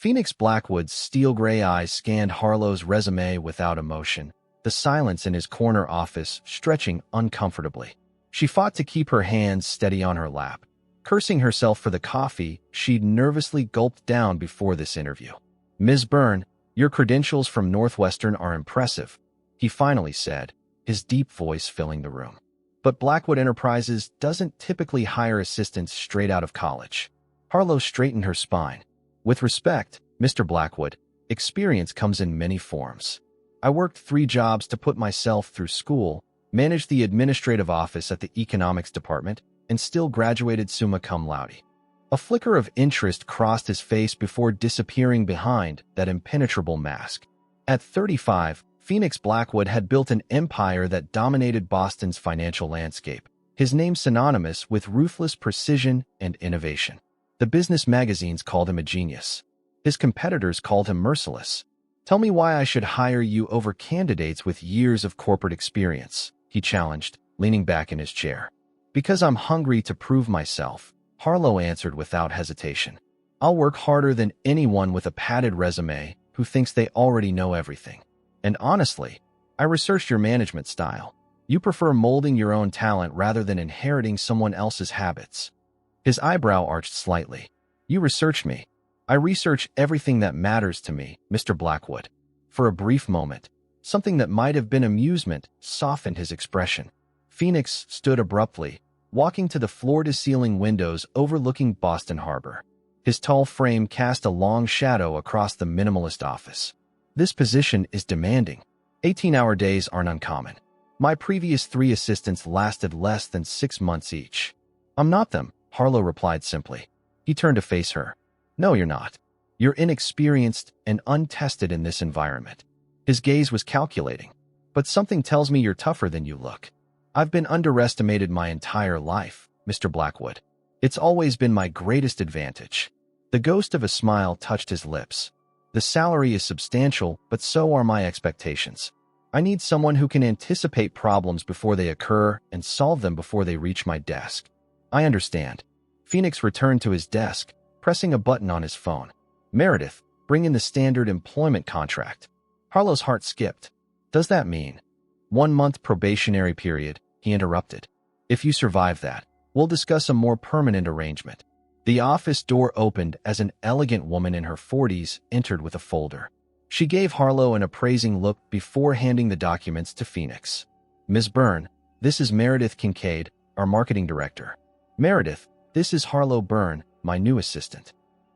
Phoenix Blackwood's steel-gray eyes scanned Harlow's resume without emotion, the silence in his corner office stretching uncomfortably. She fought to keep her hands steady on her lap, cursing herself for the coffee she'd nervously gulped down before this interview. "Ms. Byrne, your credentials from Northwestern are impressive," he finally said, his deep voice filling the room. "But Blackwood Enterprises doesn't typically hire assistants straight out of college." Harlow straightened her spine. "With respect, Mr. Blackwood, experience comes in many forms. I worked 3 jobs to put myself through school, managed the administrative office at the economics department, and still graduated summa cum laude." A flicker of interest crossed his face before disappearing behind that impenetrable mask. At 35, Phoenix Blackwood had built an empire that dominated Boston's financial landscape, his name synonymous with ruthless precision and innovation. The business magazines called him a genius. His competitors called him merciless. "Tell me why I should hire you over candidates with years of corporate experience," he challenged, leaning back in his chair. "Because I'm hungry to prove myself," Harlow answered without hesitation. "I'll work harder than anyone with a padded resume who thinks they already know everything. And honestly, I researched your management style. You prefer molding your own talent rather than inheriting someone else's habits." His eyebrow arched slightly. "You researched me." "I research everything that matters to me, Mr. Blackwood." For a brief moment, something that might have been amusement softened his expression. Phoenix stood abruptly, walking to the floor-to-ceiling windows overlooking Boston Harbor. His tall frame cast a long shadow across the minimalist office. "This position is demanding. 18-hour days aren't uncommon. My previous 3 assistants lasted less than 6 months each." "I'm not them," Harlow replied simply. He turned to face her. "No, you're not. You're inexperienced and untested in this environment." His gaze was calculating. "But something tells me you're tougher than you look." "I've been underestimated my entire life, Mr. Blackwood. It's always been my greatest advantage." The ghost of a smile touched his lips. "The salary is substantial, but so are my expectations. I need someone who can anticipate problems before they occur and solve them before they reach my desk." "I understand." Phoenix returned to his desk, pressing a button on his phone. "Meredith, bring in the standard employment contract." Harlow's heart skipped. "Does that mean 1-month probationary period?" he interrupted. "If you survive that, we'll discuss a more permanent arrangement." The office door opened as an elegant woman in her 40s entered with a folder. She gave Harlow an appraising look before handing the documents to Phoenix. "Ms. Byrne, this is Meredith Kincaid, our marketing director." "Meredith, this is Harlow Byrne, my new assistant."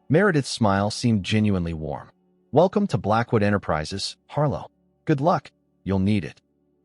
Meredith's smile seemed genuinely warm. "Welcome to Blackwood Enterprises, Harlow. Good luck. You'll need it."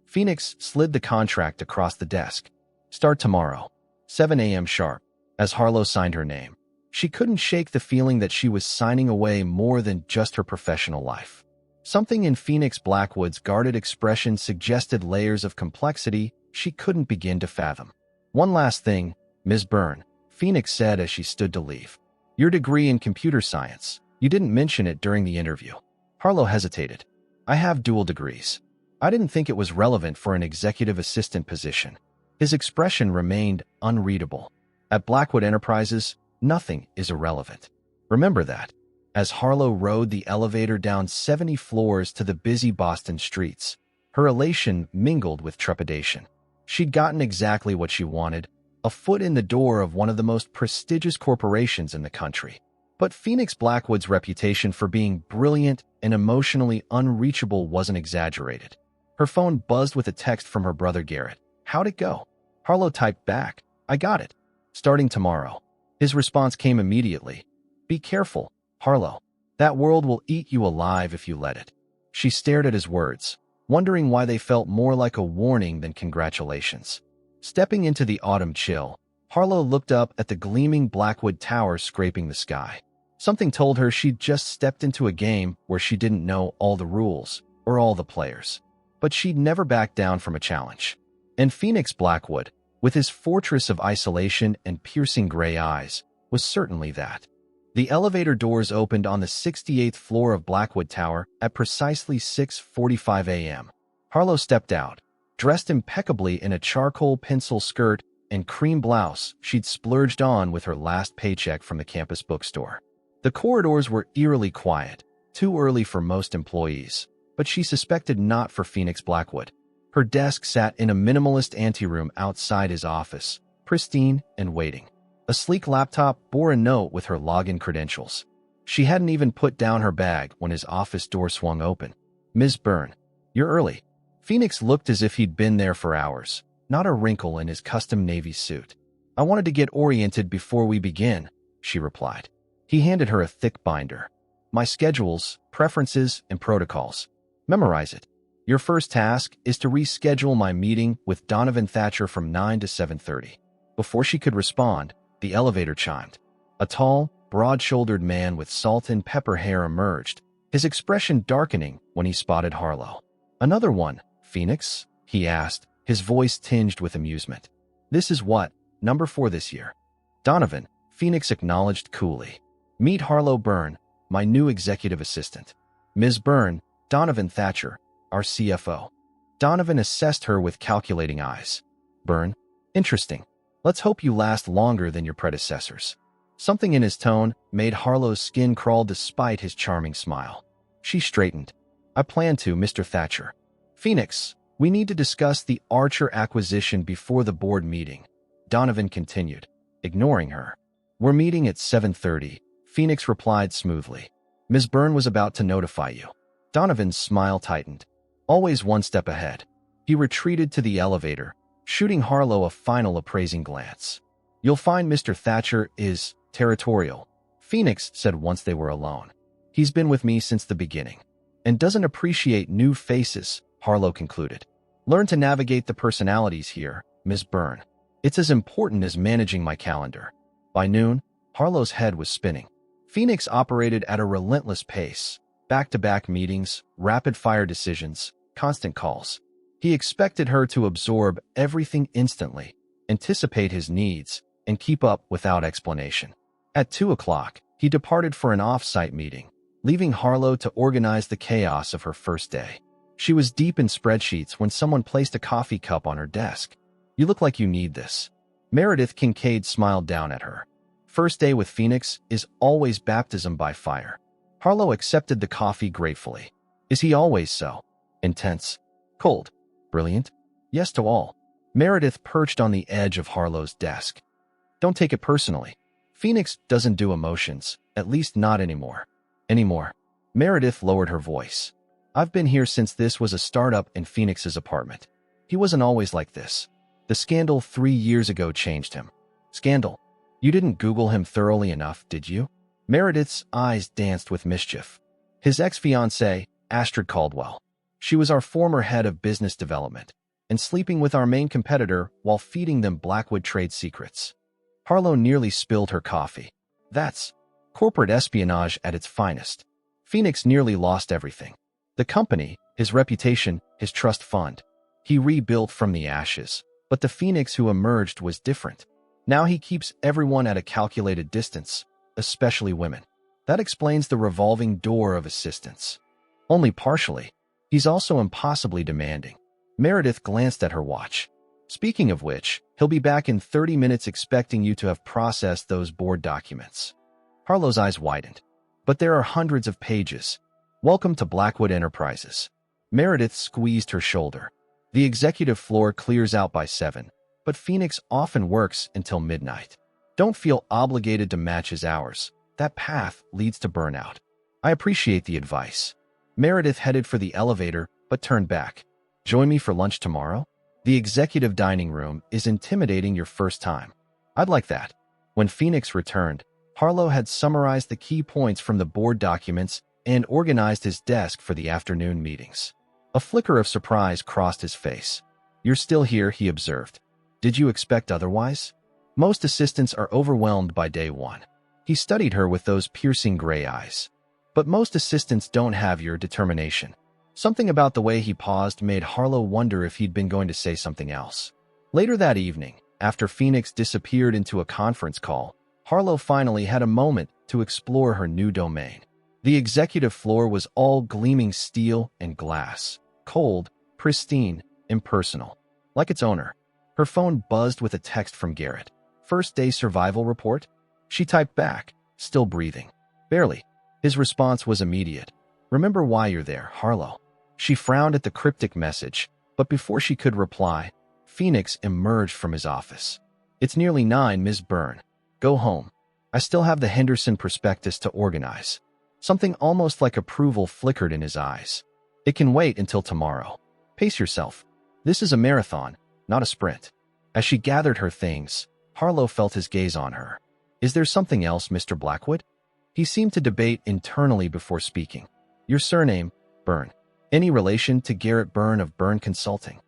Phoenix slid the contract across the desk. "Start tomorrow, 7 a.m. sharp." As Harlow signed her name, she couldn't shake the feeling that she was signing away more than just her professional life. Something in Phoenix Blackwood's guarded expression suggested layers of complexity she couldn't begin to fathom. "One last thing, Ms. Byrne," Phoenix said as she stood to leave. "Your degree in computer science. You didn't mention it during the interview." Harlow hesitated. "I have dual degrees. I didn't think it was relevant for an executive assistant position." His expression remained unreadable. At Blackwood Enterprises, nothing is irrelevant. Remember that. As Harlow rode the elevator down 70 floors to the busy Boston streets, her elation mingled with trepidation. She'd gotten exactly what she wanted, a foot in the door of one of the most prestigious corporations in the country. But Phoenix Blackwood's reputation for being brilliant and emotionally unreachable wasn't exaggerated. Her phone buzzed with a text from her brother Garrett. "How'd it go?" Harlow typed back, "I got it. Starting tomorrow." His response came immediately. "Be careful, Harlow. That world will eat you alive if you let it." She stared at his words, wondering why they felt more like a warning than congratulations. Stepping into the autumn chill, Harlow looked up at the gleaming Blackwood Tower scraping the sky. Something told her she'd just stepped into a game where she didn't know all the rules or all the players. But she'd never back down from a challenge. And Phoenix Blackwood, with his fortress of isolation and piercing gray eyes, was certainly that. The elevator doors opened on the 68th floor of Blackwood Tower at precisely 6:45 a.m. Harlow stepped out, dressed impeccably in a charcoal pencil skirt and cream blouse she'd splurged on with her last paycheck from the campus bookstore. The corridors were eerily quiet, too early for most employees, but she suspected not for Phoenix Blackwood. Her desk sat in a minimalist anteroom outside his office, pristine and waiting. A sleek laptop bore a note with her login credentials. She hadn't even put down her bag when his office door swung open. "Ms. Byrne, you're early." Phoenix looked as if he'd been there for hours, not a wrinkle in his custom navy suit. "I wanted to get oriented before we begin," she replied. He handed her a thick binder. "My schedules, preferences, and protocols. Memorize it. Your first task is to reschedule my meeting with Donovan Thatcher from 9 to 7:30. Before she could respond, the elevator chimed. A tall, broad-shouldered man with salt and pepper hair emerged, his expression darkening when he spotted Harlow. "Another one, Phoenix?" he asked, his voice tinged with amusement. "This is what, number 4 this year." "Donovan," Phoenix acknowledged coolly. "Meet Harlow Byrne, my new executive assistant. Ms. Byrne, Donovan Thatcher, our CFO." Donovan assessed her with calculating eyes. "Byrne? Interesting. Let's hope you last longer than your predecessors." Something in his tone made Harlow's skin crawl despite his charming smile. She straightened. "I plan to, Mr. Thatcher." "Phoenix, we need to discuss the Archer acquisition before the board meeting," Donovan continued, ignoring her. "We're meeting at 7:30, Phoenix replied smoothly. "Ms. Byrne was about to notify you." Donovan's smile tightened. Always one step ahead. He retreated to the elevator, shooting Harlow a final appraising glance. "You'll find Mr. Thatcher is territorial," Phoenix said once they were alone. "He's been with me since the beginning and doesn't appreciate new faces," Harlow concluded. "Learn to navigate the personalities here, Ms. Byrne. It's as important as managing my calendar." By noon, Harlow's head was spinning. Phoenix operated at a relentless pace, back-to-back meetings, rapid-fire decisions, constant calls. He expected her to absorb everything instantly, anticipate his needs, and keep up without explanation. At 2 o'clock, he departed for an off-site meeting, leaving Harlow to organize the chaos of her first day. She was deep in spreadsheets when someone placed a coffee cup on her desk. "You look like you need this." Meredith Kincaid smiled down at her. First day with Phoenix is always baptism by fire. Harlow accepted the coffee gratefully. Is he always so? Intense? Cold? Brilliant? Yes to all. Meredith perched on the edge of Harlow's desk. "Don't take it personally. Phoenix doesn't do emotions, at least not anymore." "Anymore?" Meredith lowered her voice. "I've been here since this was a startup in Phoenix's apartment. He wasn't always like this. The scandal 3 years ago changed him." "Scandal? You didn't Google him thoroughly enough, did you?" Meredith's eyes danced with mischief. "His ex-fiancée, Astrid Caldwell. She was our former head of business development, and sleeping with our main competitor while feeding them Blackwood trade secrets." Harlow nearly spilled her coffee. "That's corporate espionage at its finest." Phoenix nearly lost everything. The company, his reputation, his trust fund. He rebuilt from the ashes, but the Phoenix who emerged was different. Now he keeps everyone at a calculated distance, especially women. That explains the revolving door of assistance. Only partially. He's also impossibly demanding. Meredith glanced at her watch. "Speaking of which, he'll be back in 30 minutes expecting you to have processed those board documents." Harlow's eyes widened. "But there are hundreds of pages. Welcome to Blackwood Enterprises." Meredith squeezed her shoulder. "The executive floor clears out by 7. But Phoenix often works until midnight. Don't feel obligated to match his hours. That path leads to burnout." "I appreciate the advice." Meredith headed for the elevator, but turned back. "Join me for lunch tomorrow? The executive dining room is intimidating your first time." "I'd like that." When Phoenix returned, Harlow had summarized the key points from the board documents and organized his desk for the afternoon meetings. A flicker of surprise crossed his face. "You're still here," he observed. "Did you expect otherwise?" "Most assistants are overwhelmed by day 1. He studied her with those piercing gray eyes. "But most assistants don't have your determination." Something about the way he paused made Harlow wonder if he'd been going to say something else. Later that evening, after Phoenix disappeared into a conference call, Harlow finally had a moment to explore her new domain. The executive floor was all gleaming steel and glass, cold, pristine, impersonal, like its owner. Her phone buzzed with a text from Garrett. "First day survival report?" She typed back, still breathing. Barely. His response was immediate. Remember why you're there, Harlow. She frowned at the cryptic message, but before she could reply, Phoenix emerged from his office. It's nearly 9, Ms. Byrne. Go home. I still have the Henderson prospectus to organize. Something almost like approval flickered in his eyes. It can wait until tomorrow. Pace yourself. This is a marathon, not a sprint. As she gathered her things, Harlow felt his gaze on her. Is there something else, Mr. Blackwood? He seemed to debate internally before speaking. Your surname, Byrne. Any relation to Garrett Byrne of Byrne Consulting?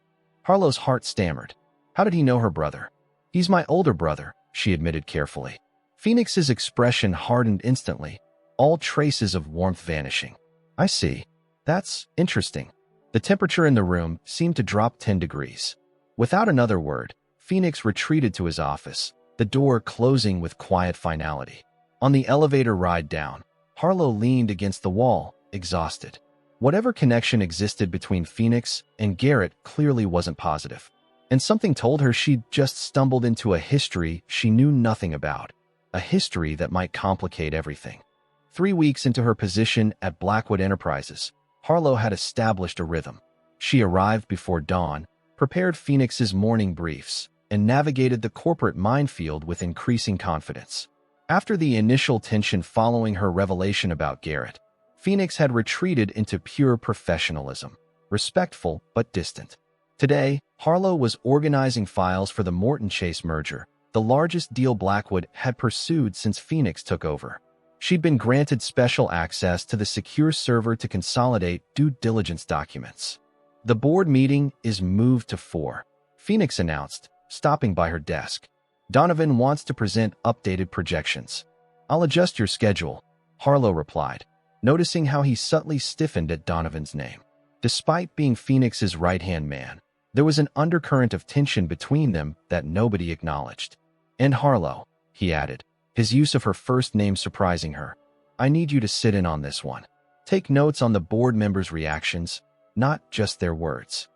Harlow's heart stammered. How did he know her brother? He's my older brother, she admitted carefully. Phoenix's expression hardened instantly, all traces of warmth vanishing. I see. That's interesting. The temperature in the room seemed to drop 10 degrees. Without another word, Phoenix retreated to his office, the door closing with quiet finality. On the elevator ride down, Harlow leaned against the wall, exhausted. Whatever connection existed between Phoenix and Garrett clearly wasn't positive. And something told her she'd just stumbled into a history she knew nothing about. A history that might complicate everything. 3 weeks into her position at Blackwood Enterprises, Harlow had established a rhythm. She arrived before dawn, prepared Phoenix's morning briefs, and navigated the corporate minefield with increasing confidence. After the initial tension following her revelation about Garrett, Phoenix had retreated into pure professionalism, respectful but distant. Today, Harlow was organizing files for the Morton Chase merger, the largest deal Blackwood had pursued since Phoenix took over. She'd been granted special access to the secure server to consolidate due diligence documents. The board meeting is moved to 4, Phoenix announced, stopping by her desk. Donovan wants to present updated projections. I'll adjust your schedule, Harlow replied, noticing how he subtly stiffened at Donovan's name. Despite being Phoenix's right-hand man, there was an undercurrent of tension between them that nobody acknowledged. And Harlow, he added, his use of her first name surprising her. I need you to sit in on this one. Take notes on the board members' reactions, not just their words.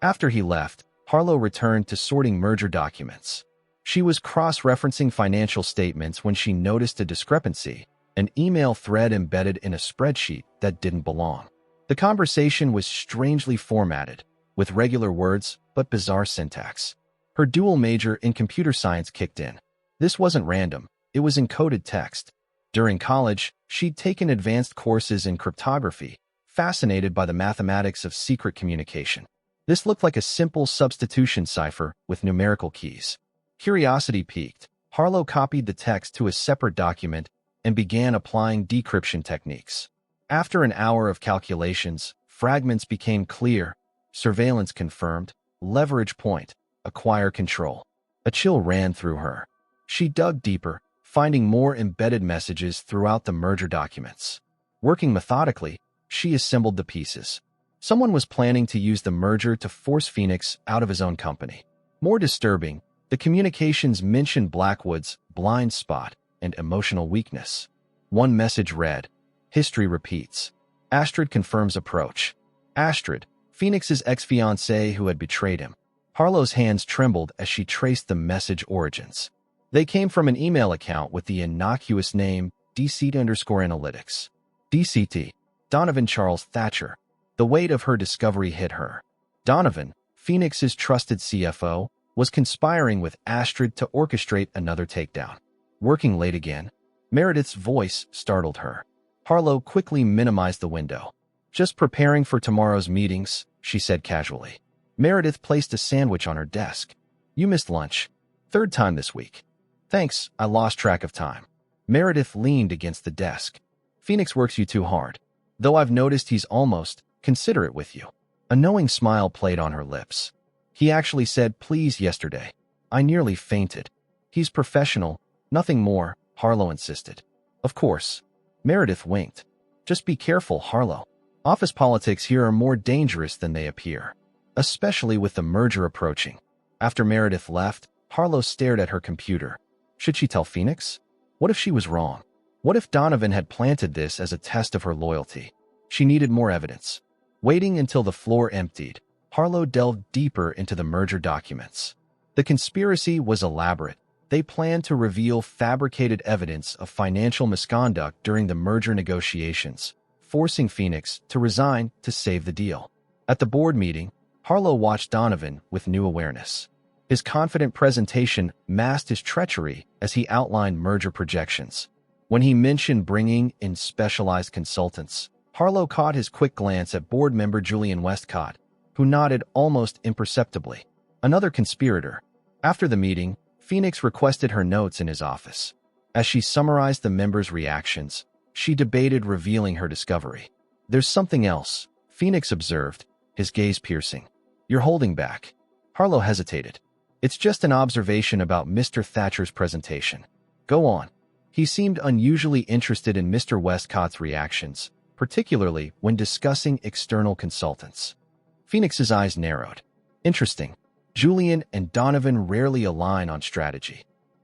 After he left, Harlow returned to sorting merger documents. She was cross-referencing financial statements when she noticed a discrepancy, an email thread embedded in a spreadsheet that didn't belong. The conversation was strangely formatted, with regular words but bizarre syntax. Her dual major in computer science kicked in. This wasn't random, it was encoded text. During college, she'd taken advanced courses in cryptography, fascinated by the mathematics of secret communication. This looked like a simple substitution cipher with numerical keys. Curiosity piqued, Harlow copied the text to a separate document and began applying decryption techniques. After an hour of calculations, fragments became clear, surveillance confirmed, leverage point, acquire control. A chill ran through her. She dug deeper, finding more embedded messages throughout the merger documents. Working methodically, she assembled the pieces. Someone was planning to use the merger to force Phoenix out of his own company. More disturbing, the communications mentioned Blackwood's blind spot and emotional weakness. One message read, History repeats. Astrid confirms approach. Astrid, Phoenix's ex-fiancée who had betrayed him. Harlow's hands trembled as she traced the message origins. They came from an email account with the innocuous name DCT_analytics. DCT, Donovan Charles Thatcher. The weight of her discovery hit her. Donovan, Phoenix's trusted CFO, was conspiring with Astrid to orchestrate another takedown. Working late again? Meredith's voice startled her. Harlow quickly minimized the window. Just preparing for tomorrow's meetings, she said casually. Meredith placed a sandwich on her desk. You missed lunch. 3rd time this week. Thanks, I lost track of time. Meredith leaned against the desk. Phoenix works you too hard. Though I've noticed he's almost considerate with you. A knowing smile played on her lips. He actually said please yesterday. I nearly fainted. He's professional, nothing more, Harlow insisted. Of course. Meredith winked. Just be careful, Harlow. Office politics here are more dangerous than they appear. Especially with the merger approaching. After Meredith left, Harlow stared at her computer. Should she tell Phoenix? What if she was wrong? What if Donovan had planted this as a test of her loyalty? She needed more evidence. Waiting until the floor emptied, Harlow delved deeper into the merger documents. The conspiracy was elaborate. They planned to reveal fabricated evidence of financial misconduct during the merger negotiations, forcing Phoenix to resign to save the deal. At the board meeting, Harlow watched Donovan with new awareness. His confident presentation masked his treachery as he outlined merger projections. When he mentioned bringing in specialized consultants, Harlow caught his quick glance at board member Julian Westcott, who nodded almost imperceptibly. Another conspirator. After the meeting, Phoenix requested her notes in his office. As she summarized the members' reactions, she debated revealing her discovery. "There's something else," Phoenix observed, his gaze piercing. "You're holding back." Harlow hesitated. "It's just an observation about Mr. Thatcher's presentation." "Go on." He seemed unusually interested in Mr. Westcott's reactions, particularly when discussing external consultants. Phoenix's eyes narrowed. "Interesting. Julian and Donovan rarely align on strategy."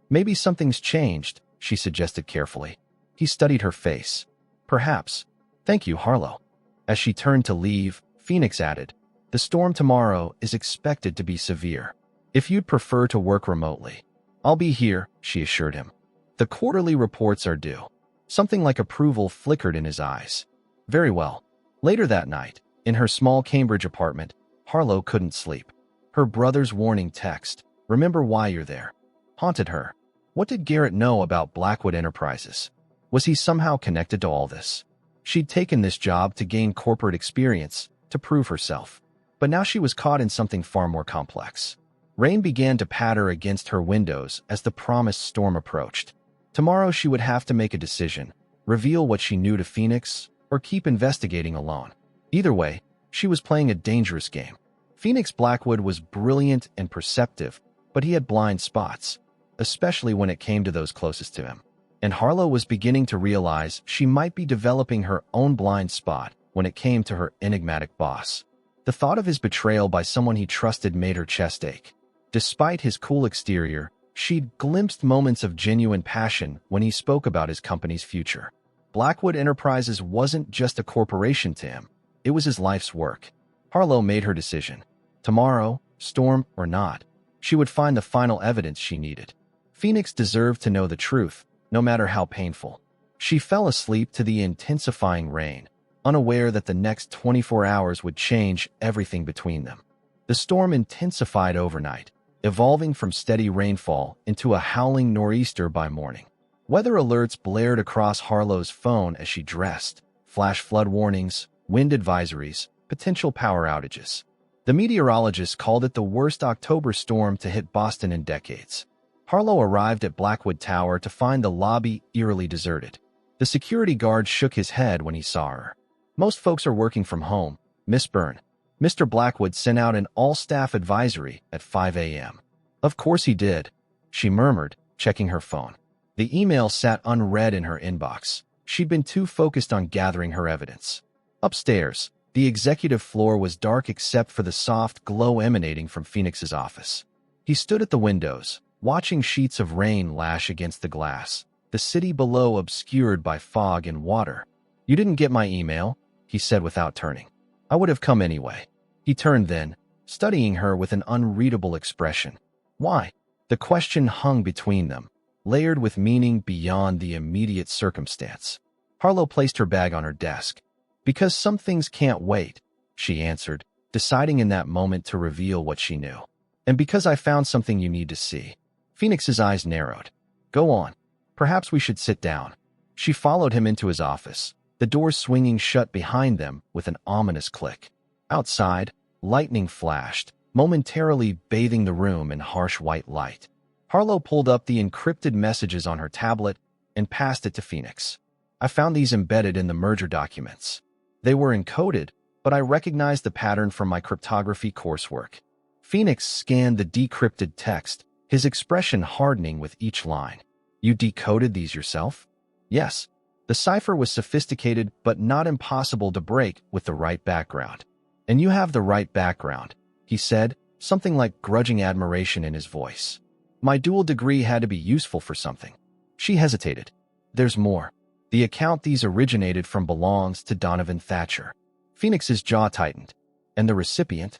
"Maybe something's changed," she suggested carefully. He studied her face. "Perhaps. Thank you, Harlow." As she turned to leave, Phoenix added, "The storm tomorrow is expected to be severe. If you'd prefer to work remotely." "I'll be here," she assured him. "The quarterly reports are due." Something like approval flickered in his eyes. "Very well." Later that night, in her small Cambridge apartment, Harlow couldn't sleep. Her brother's warning text, "Remember why you're there," haunted her. What did Garrett know about Blackwood Enterprises? Was he somehow connected to all this? She'd taken this job to gain corporate experience, to prove herself. But now she was caught in something far more complex. Rain began to patter against her windows as the promised storm approached. Tomorrow she would have to make a decision, reveal what she knew to Phoenix, or keep investigating alone. Either way, she was playing a dangerous game. Phoenix Blackwood was brilliant and perceptive, but he had blind spots, especially when it came to those closest to him. And Harlow was beginning to realize she might be developing her own blind spot when it came to her enigmatic boss. The thought of his betrayal by someone he trusted made her chest ache. Despite his cool exterior, she'd glimpsed moments of genuine passion when he spoke about his company's future. Blackwood Enterprises wasn't just a corporation to him, it was his life's work. Harlow made her decision. Tomorrow, storm or not, she would find the final evidence she needed. Phoenix deserved to know the truth, no matter how painful. She fell asleep to the intensifying rain, unaware that the next 24 hours would change everything between them. The storm intensified overnight, evolving from steady rainfall into a howling nor'easter by morning. Weather alerts blared across Harlow's phone as she dressed, flash flood warnings, wind advisories, potential power outages. The meteorologists called it the worst October storm to hit Boston in decades. Harlow arrived at Blackwood Tower to find the lobby eerily deserted. The security guard shook his head when he saw her. "Most folks are working from home, Miss Byrne." Mr. Blackwood sent out an all-staff advisory at 5 a.m. "Of course he did," she murmured, checking her phone. The email sat unread in her inbox. She'd been too focused on gathering her evidence. Upstairs, the executive floor was dark except for the soft glow emanating from Phoenix's office. He stood at the windows, watching sheets of rain lash against the glass, the city below obscured by fog and water. "You didn't get my email," he said without turning. "I would have come anyway." He turned then, studying her with an unreadable expression. "Why?" The question hung between them, layered with meaning beyond the immediate circumstance. Harlow placed her bag on her desk. "Because some things can't wait," she answered, deciding in that moment to reveal what she knew. "And because I found something you need to see." Phoenix's eyes narrowed. "Go on. Perhaps we should sit down." She followed him into his office, the door swinging shut behind them with an ominous click. Outside, lightning flashed, momentarily bathing the room in harsh white light. Harlow pulled up the encrypted messages on her tablet and passed it to Phoenix. "I found these embedded in the merger documents. They were encoded, but I recognized the pattern from my cryptography coursework." Phoenix scanned the decrypted text, his expression hardening with each line. "You decoded these yourself?" "Yes." The cipher was sophisticated but not impossible to break with the right background. "And you have the right background," he said, something like grudging admiration in his voice. "My dual degree had to be useful for something." She hesitated. "There's more. The account these originated from belongs to Donovan Thatcher." Phoenix's jaw tightened. "And the recipient?"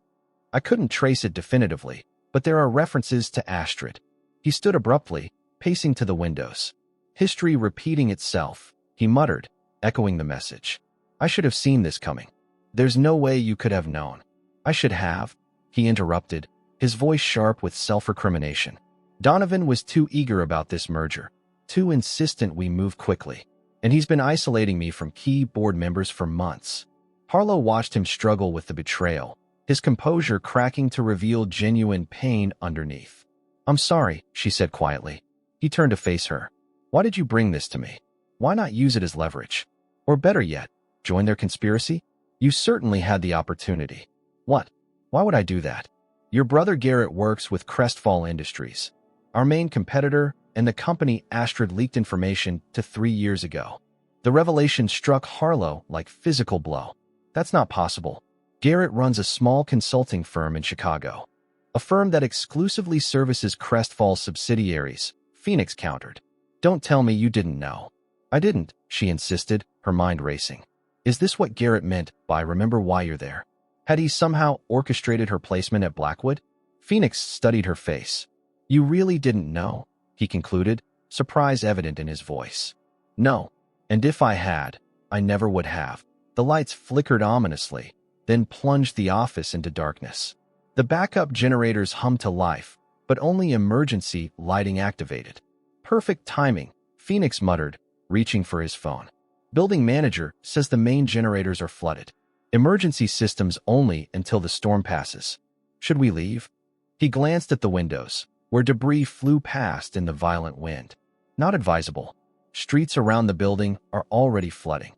"I couldn't trace it definitively, but there are references to Astrid." He stood abruptly, pacing to the windows. History repeating itself, he muttered, echoing the message. I should have seen this coming. There's no way you could have known. I should have, he interrupted, his voice sharp with self-recrimination. Donovan was too eager about this merger, too insistent we move quickly, and he's been isolating me from key board members for months. Harlow watched him struggle with the betrayal, his composure cracking to reveal genuine pain underneath. I'm sorry, she said quietly. He turned to face her. Why did you bring this to me? Why not use it as leverage? Or better yet, join their conspiracy? You certainly had the opportunity. What? Why would I do that? Your brother Garrett works with Crestfall Industries, our main competitor, and the company Astrid leaked information to 3 years ago. The revelation struck Harlow like physical blow. That's not possible. Garrett runs a small consulting firm in Chicago, a firm that exclusively services Crestfall subsidiaries, Phoenix countered. Don't tell me you didn't know. I didn't, she insisted, her mind racing. Is this what Garrett meant by remember why you're there? Had he somehow orchestrated her placement at Blackwood? Phoenix studied her face. You really didn't know, he concluded, surprise evident in his voice. No, and if I had, I never would have. The lights flickered ominously, then plunged the office into darkness. The backup generators hummed to life, but only emergency lighting activated. Perfect timing, Phoenix muttered, reaching for his phone. Building manager says the main generators are flooded. Emergency systems only until the storm passes. Should we leave? He glanced at the windows, where debris flew past in the violent wind. Not advisable. Streets around the building are already flooding.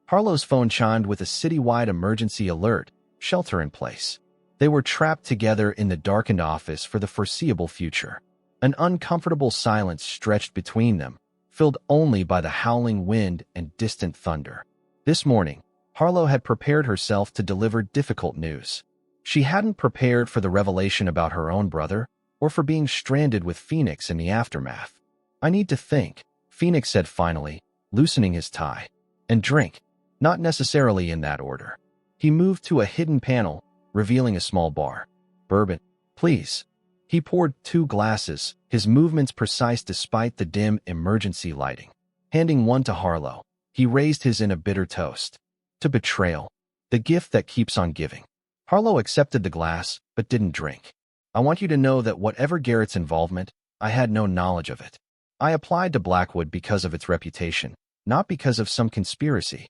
Harlow's phone chimed with a citywide emergency alert, shelter in place. They were trapped together in the darkened office for the foreseeable future. An uncomfortable silence stretched between them, filled only by the howling wind and distant thunder. This morning, Harlow had prepared herself to deliver difficult news. She hadn't prepared for the revelation about her own brother, or for being stranded with Phoenix in the aftermath. I need to think, Phoenix said finally, loosening his tie. And drink. Not necessarily in that order. He moved to a hidden panel, revealing a small bar. Bourbon, please. He poured 2 glasses, his movements precise despite the dim emergency lighting. Handing one to Harlow, he raised his in a bitter toast. To betrayal, the gift that keeps on giving. Harlow accepted the glass, but didn't drink. I want you to know that whatever Garrett's involvement, I had no knowledge of it. I applied to Blackwood because of its reputation, not because of some conspiracy.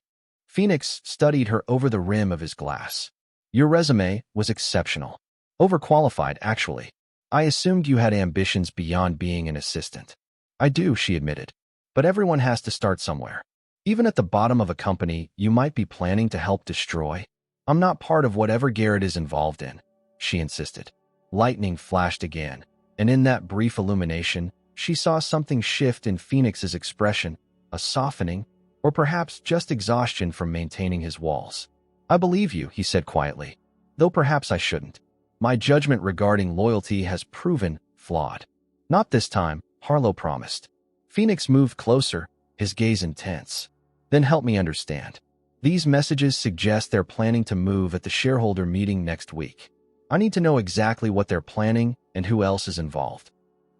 Phoenix studied her over the rim of his glass. Your resume was exceptional. Overqualified, actually. I assumed you had ambitions beyond being an assistant. I do, she admitted. But everyone has to start somewhere. Even at the bottom of a company you might be planning to help destroy. I'm not part of whatever Garrett is involved in, she insisted. Lightning flashed again, and in that brief illumination, she saw something shift in Phoenix's expression, a softening, or perhaps just exhaustion from maintaining his walls. I believe you, he said quietly, though perhaps I shouldn't. My judgment regarding loyalty has proven flawed. Not this time, Harlow promised. Phoenix moved closer, his gaze intense. Then help me understand. These messages suggest they're planning to move at the shareholder meeting next week. I need to know exactly what they're planning and who else is involved.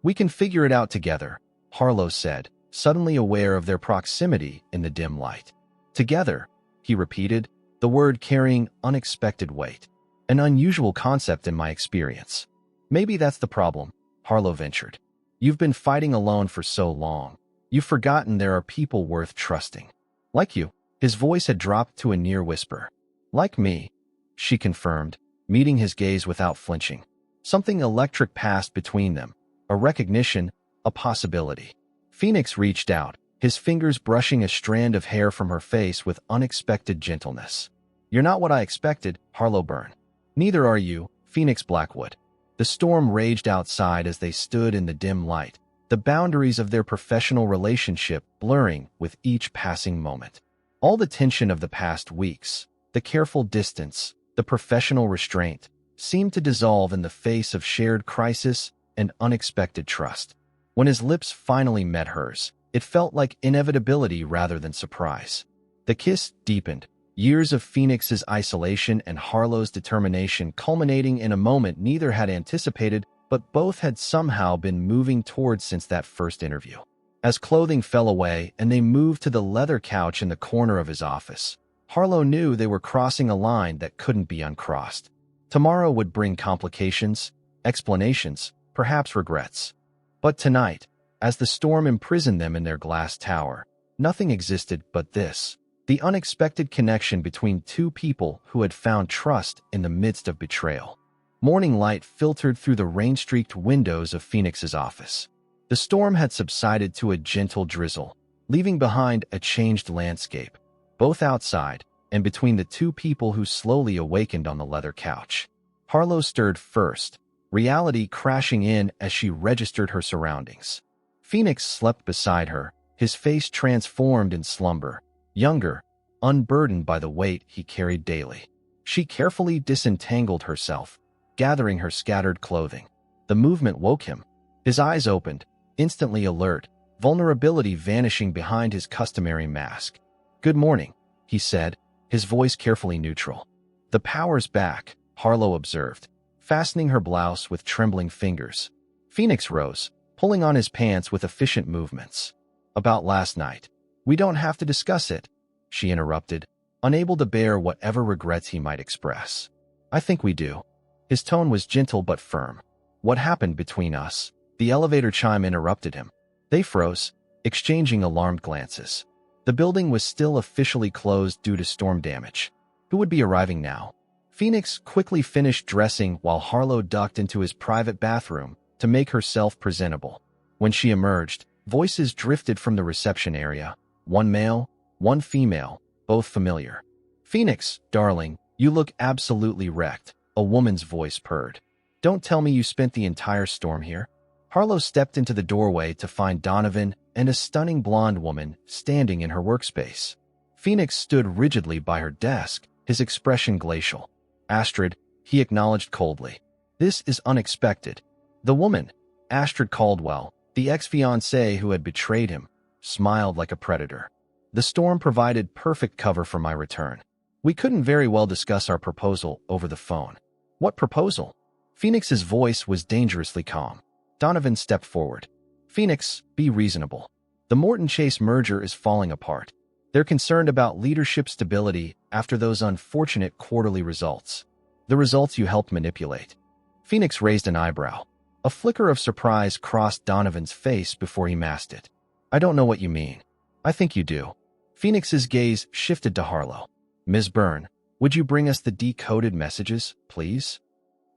We can figure it out together, Harlow said, suddenly aware of their proximity in the dim light. Together, he repeated, the word carrying unexpected weight. An unusual concept in my experience. Maybe that's the problem, Harlow ventured. You've been fighting alone for so long. You've forgotten there are people worth trusting. Like you. His voice had dropped to a near whisper. Like me, she confirmed, meeting his gaze without flinching. Something electric passed between them. A recognition, a possibility. Phoenix reached out, his fingers brushing a strand of hair from her face with unexpected gentleness. You're not what I expected, Harlow burned. Neither are you, Phoenix Blackwood. The storm raged outside as they stood in the dim light, the boundaries of their professional relationship blurring with each passing moment. All the tension of the past weeks, the careful distance, the professional restraint, seemed to dissolve in the face of shared crisis and unexpected trust. When his lips finally met hers, it felt like inevitability rather than surprise. The kiss deepened, years of Phoenix's isolation and Harlow's determination culminating in a moment neither had anticipated but both had somehow been moving towards since that first interview. As clothing fell away and they moved to the leather couch in the corner of his office, Harlow knew they were crossing a line that couldn't be uncrossed. Tomorrow would bring complications, explanations, perhaps regrets. But tonight, as the storm imprisoned them in their glass tower, nothing existed but this, the unexpected connection between two people who had found trust in the midst of betrayal. Morning light filtered through the rain-streaked windows of Phoenix's office. The storm had subsided to a gentle drizzle, leaving behind a changed landscape, both outside and between the two people who slowly awakened on the leather couch. Harlow stirred first, reality crashing in as she registered her surroundings. Phoenix slept beside her, his face transformed in slumber, younger, unburdened by the weight he carried daily. She carefully disentangled herself, gathering her scattered clothing. The movement woke him. His eyes opened, instantly alert, vulnerability vanishing behind his customary mask. "Good morning," he said, his voice carefully neutral. "The power's back," Harlow observed, fastening her blouse with trembling fingers. Phoenix rose, pulling on his pants with efficient movements. "About last night. We don't have to discuss it," she interrupted, unable to bear whatever regrets he might express. "I think we do." His tone was gentle but firm. "What happened between us?" The elevator chime interrupted him. They froze, exchanging alarmed glances. The building was still officially closed due to storm damage. Who would be arriving now? Phoenix quickly finished dressing while Harlow ducked into his private bathroom to make herself presentable. When she emerged, voices drifted from the reception area. One male, one female, both familiar. "Phoenix, darling, you look absolutely wrecked," a woman's voice purred. "Don't tell me you spent the entire storm here." Harlow stepped into the doorway to find Donovan and a stunning blonde woman standing in her workspace. Phoenix stood rigidly by her desk, his expression glacial. "Astrid," he acknowledged coldly. "This is unexpected." The woman, Astrid Caldwell, the ex-fiancée who had betrayed him, smiled like a predator. "The storm provided perfect cover for my return. We couldn't very well discuss our proposal over the phone." "What proposal?" Phoenix's voice was dangerously calm. Donovan stepped forward. "Phoenix, be reasonable. The Morton Chase merger is falling apart. They're concerned about leadership stability after those unfortunate quarterly results. The results you helped manipulate." Phoenix raised an eyebrow. A flicker of surprise crossed Donovan's face before he masked it. "I don't know what you mean." "I think you do." Phoenix's gaze shifted to Harlow. "Ms. Byrne, would you bring us the decoded messages, please?"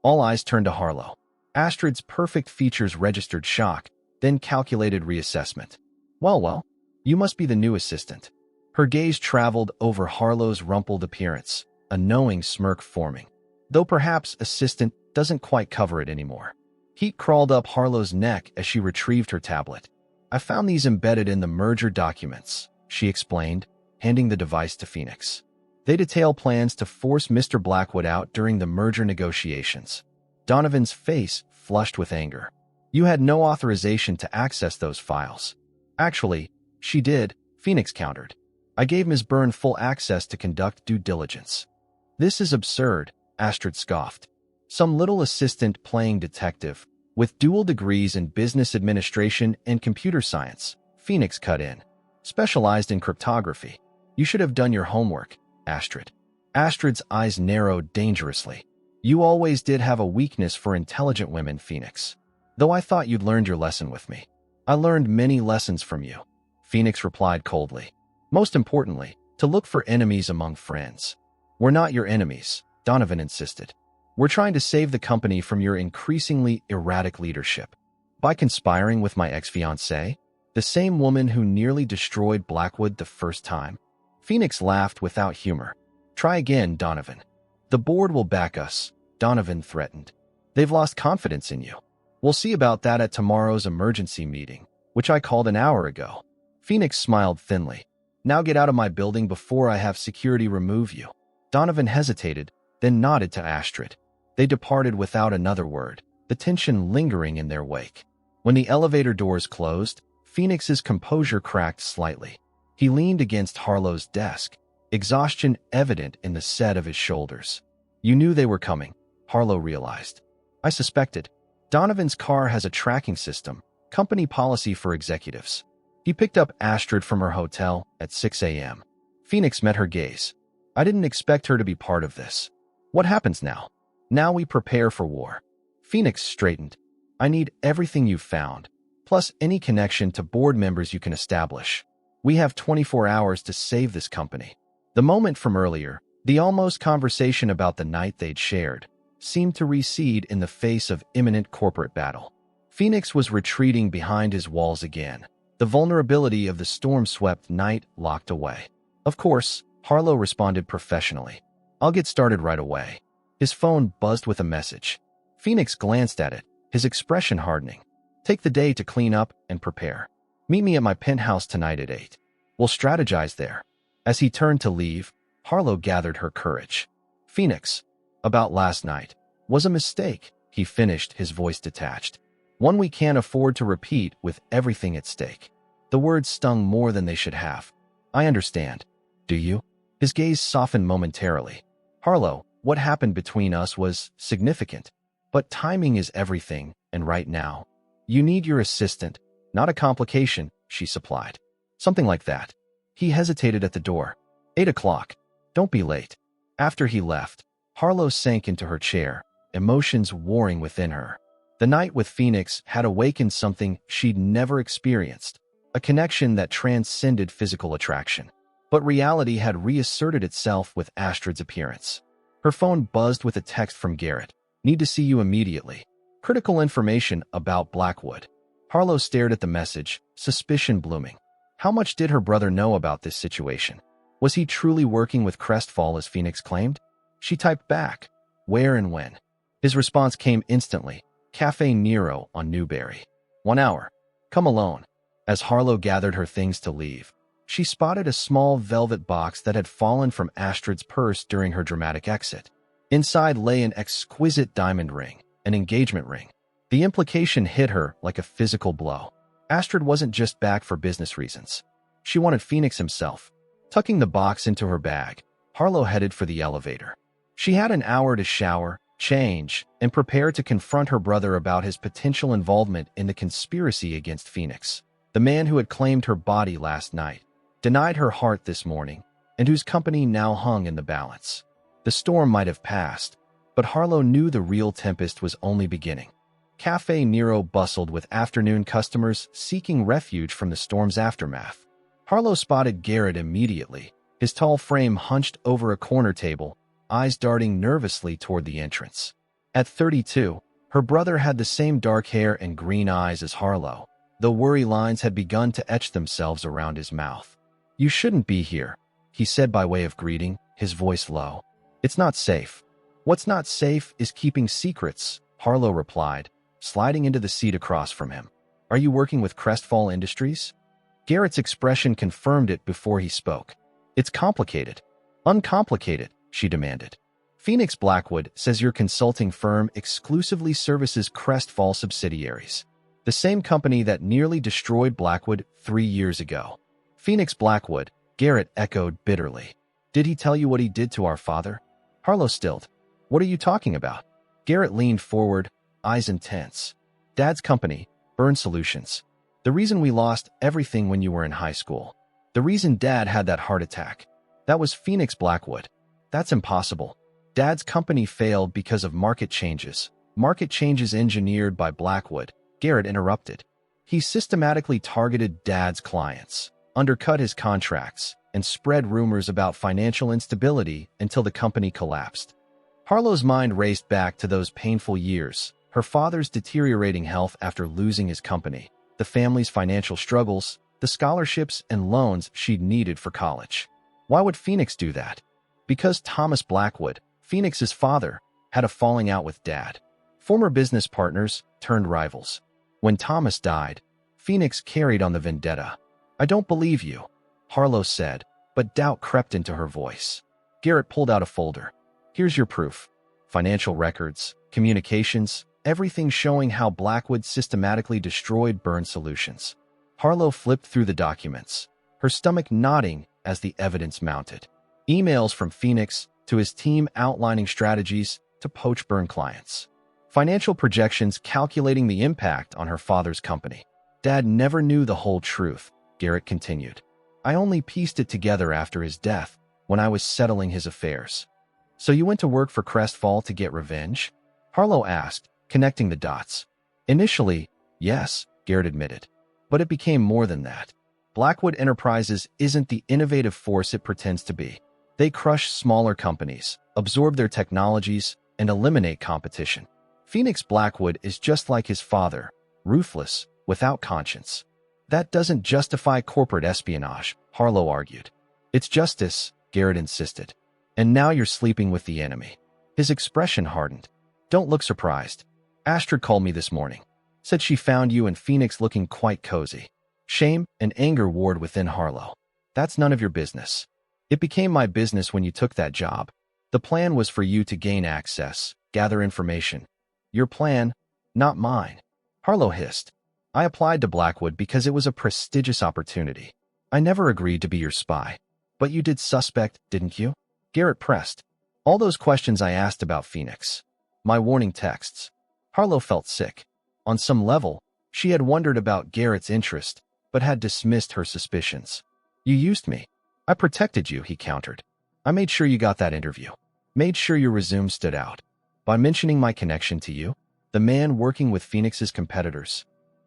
All eyes turned to Harlow. Astrid's perfect features registered shock, then calculated reassessment. Well, you must be the new assistant." Her gaze traveled over Harlow's rumpled appearance, a knowing smirk forming. Though perhaps assistant doesn't quite cover it anymore. Heat crawled up Harlow's neck as she retrieved her tablet. "I found these embedded in the merger documents," she explained, handing the device to Phoenix. "They detail plans to force Mr. Blackwood out during the merger negotiations." Donovan's face flushed with anger. "You had no authorization to access those files." "Actually, she did," Phoenix countered. "I gave Ms. Byrne full access to conduct due diligence." "This is absurd," Astrid scoffed. "Some little assistant playing detective, with dual degrees in business administration and computer science," Phoenix cut in. "Specialized in cryptography. You should have done your homework, Astrid." Astrid's eyes narrowed dangerously. "You always did have a weakness for intelligent women, Phoenix. Though I thought you'd learned your lesson with me." "I learned many lessons from you," Phoenix replied coldly. "Most importantly, to look for enemies among friends." "We're not your enemies," Donovan insisted. "We're trying to save the company from your increasingly erratic leadership." "By conspiring with my ex-fiancée? The same woman who nearly destroyed Blackwood the first time?" Phoenix laughed without humor. "Try again, Donovan." "The board will back us," Donovan threatened. "They've lost confidence in you." "We'll see about that at tomorrow's emergency meeting, which I called an hour ago." Phoenix smiled thinly. "Now get out of my building before I have security remove you." Donovan hesitated, then nodded to Astrid. They departed without another word, the tension lingering in their wake. When the elevator doors closed, Phoenix's composure cracked slightly. He leaned against Harlow's desk, exhaustion evident in the set of his shoulders. "You knew they were coming," Harlow realized. "I suspected." Donovan's car has a tracking system, company policy for executives. He picked up Astrid from her hotel at 6 a.m. Phoenix met her gaze. I didn't expect her to be part of this. What happens now? Now we prepare for war. Phoenix straightened. I need everything you've found, plus any connection to board members you can establish. We have 24 hours to save this company. The moment from earlier, the almost conversation about the night they'd shared, seemed to recede in the face of imminent corporate battle. Phoenix was retreating behind his walls again, the vulnerability of the storm-swept night locked away. Of course, Harlow responded professionally. I'll get started right away. His phone buzzed with a message. Phoenix glanced at it, his expression hardening. Take the day to clean up and prepare. Meet me at my penthouse tonight at 8. We'll strategize there. As he turned to leave, Harlow gathered her courage. Phoenix, about last night, was a mistake, he finished, his voice detached. One we can't afford to repeat with everything at stake. The words stung more than they should have. I understand. Do you? His gaze softened momentarily. Harlow, what happened between us was significant. But timing is everything, and right now, you need your assistant, not a complication, she supplied. Something like that. He hesitated at the door. 8 o'clock. Don't be late. After he left, Harlow sank into her chair, emotions warring within her. The night with Phoenix had awakened something she'd never experienced, a connection that transcended physical attraction. But reality had reasserted itself with Astrid's appearance. Her phone buzzed with a text from Garrett. Need to see you immediately. Critical information about Blackwood. Harlow stared at the message, suspicion blooming. How much did her brother know about this situation? Was he truly working with Crestfall as Phoenix claimed? She typed back, where and when. His response came instantly. Cafe Nero on Newberry. 1 hour. Come alone. As Harlow gathered her things to leave, she spotted a small velvet box that had fallen from Astrid's purse during her dramatic exit. Inside lay an exquisite diamond ring, an engagement ring. The implication hit her like a physical blow. Astrid wasn't just back for business reasons. She wanted Phoenix himself. Tucking the box into her bag, Harlow headed for the elevator. She had an hour to shower, change, and prepare to confront her brother about his potential involvement in the conspiracy against Phoenix. The man who had claimed her body last night, denied her heart this morning, and whose company now hung in the balance. The storm might have passed, but Harlow knew the real tempest was only beginning. Cafe Nero bustled with afternoon customers seeking refuge from the storm's aftermath. Harlow spotted Garrett immediately, his tall frame hunched over a corner table, eyes darting nervously toward the entrance. At 32, her brother had the same dark hair and green eyes as Harlow, though worry lines had begun to etch themselves around his mouth. You shouldn't be here, he said by way of greeting, his voice low. It's not safe. What's not safe is keeping secrets, Harlow replied, sliding into the seat across from him. Are you working with Crestfall Industries? Garrett's expression confirmed it before he spoke. It's complicated. Uncomplicated, she demanded. Phoenix Blackwood says your consulting firm exclusively services Crestfall subsidiaries, the same company that nearly destroyed Blackwood 3 years ago. Phoenix Blackwood, Garrett echoed bitterly. Did he tell you what he did to our father? Harlow stilled. What are you talking about? Garrett leaned forward, eyes intense. Dad's company, Burn Solutions. The reason we lost everything when you were in high school. The reason Dad had that heart attack. That was Phoenix Blackwood. That's impossible. Dad's company failed because of market changes. Market changes engineered by Blackwood, Garrett interrupted. He systematically targeted Dad's clients, undercut his contracts, and spread rumors about financial instability until the company collapsed. Harlow's mind raced back to those painful years, her father's deteriorating health after losing his company, the family's financial struggles, the scholarships and loans she'd needed for college. Why would Phoenix do that? Because Thomas Blackwood, Phoenix's father, had a falling out with Dad. Former business partners turned rivals. When Thomas died, Phoenix carried on the vendetta. I don't believe you, Harlow said, but doubt crept into her voice. Garrett pulled out a folder. Here's your proof. Financial records, communications, everything showing how Blackwood systematically destroyed Burn Solutions. Harlow flipped through the documents, her stomach nodding as the evidence mounted. Emails from Phoenix to his team outlining strategies to poach Burn clients. Financial projections calculating the impact on her father's company. Dad never knew the whole truth, Garrett continued. I only pieced it together after his death, when I was settling his affairs. So you went to work for Crestfall to get revenge? Harlow asked, connecting the dots. Initially, yes, Garrett admitted. But it became more than that. Blackwood Enterprises isn't the innovative force it pretends to be. They crush smaller companies, absorb their technologies, and eliminate competition. Phoenix Blackwood is just like his father, ruthless, without conscience. That doesn't justify corporate espionage, Harlow argued. It's justice, Garrett insisted. And now you're sleeping with the enemy. His expression hardened. Don't look surprised. Astrid called me this morning. Said she found you and Phoenix looking quite cozy. Shame and anger warred within Harlow. That's none of your business. It became my business when you took that job. The plan was for you to gain access, gather information. Your plan, not mine. Harlow hissed. I applied to Blackwood because it was a prestigious opportunity. I never agreed to be your spy. But you did suspect, didn't you? Garrett pressed. All those questions I asked about Phoenix. My warning texts. Harlow felt sick. On some level, she had wondered about Garrett's interest, but had dismissed her suspicions. You used me. I protected you, he countered. I made sure you got that interview. Made sure your resume stood out. By mentioning my connection to you, the man working with Phoenix's competitors.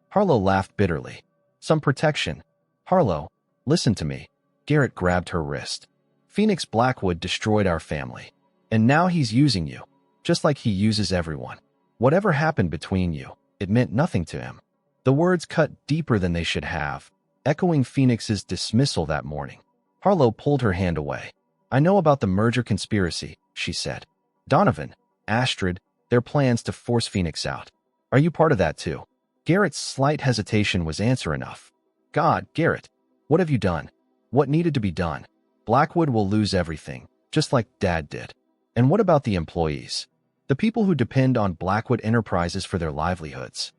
Harlow laughed bitterly. Some protection. Harlow, listen to me. Garrett grabbed her wrist. Phoenix Blackwood destroyed our family. And now he's using you, just like he uses everyone. Whatever happened between you, it meant nothing to him. The words cut deeper than they should have, echoing Phoenix's dismissal that morning. Harlow pulled her hand away. I know about the merger conspiracy, she said. Donovan, Astrid, their plans to force Phoenix out. Are you part of that too? Garrett's slight hesitation was answer enough. God, Garrett, what have you done? What needed to be done? Blackwood will lose everything, just like Dad did. And what about the employees? The people who depend on Blackwood Enterprises for their livelihoods?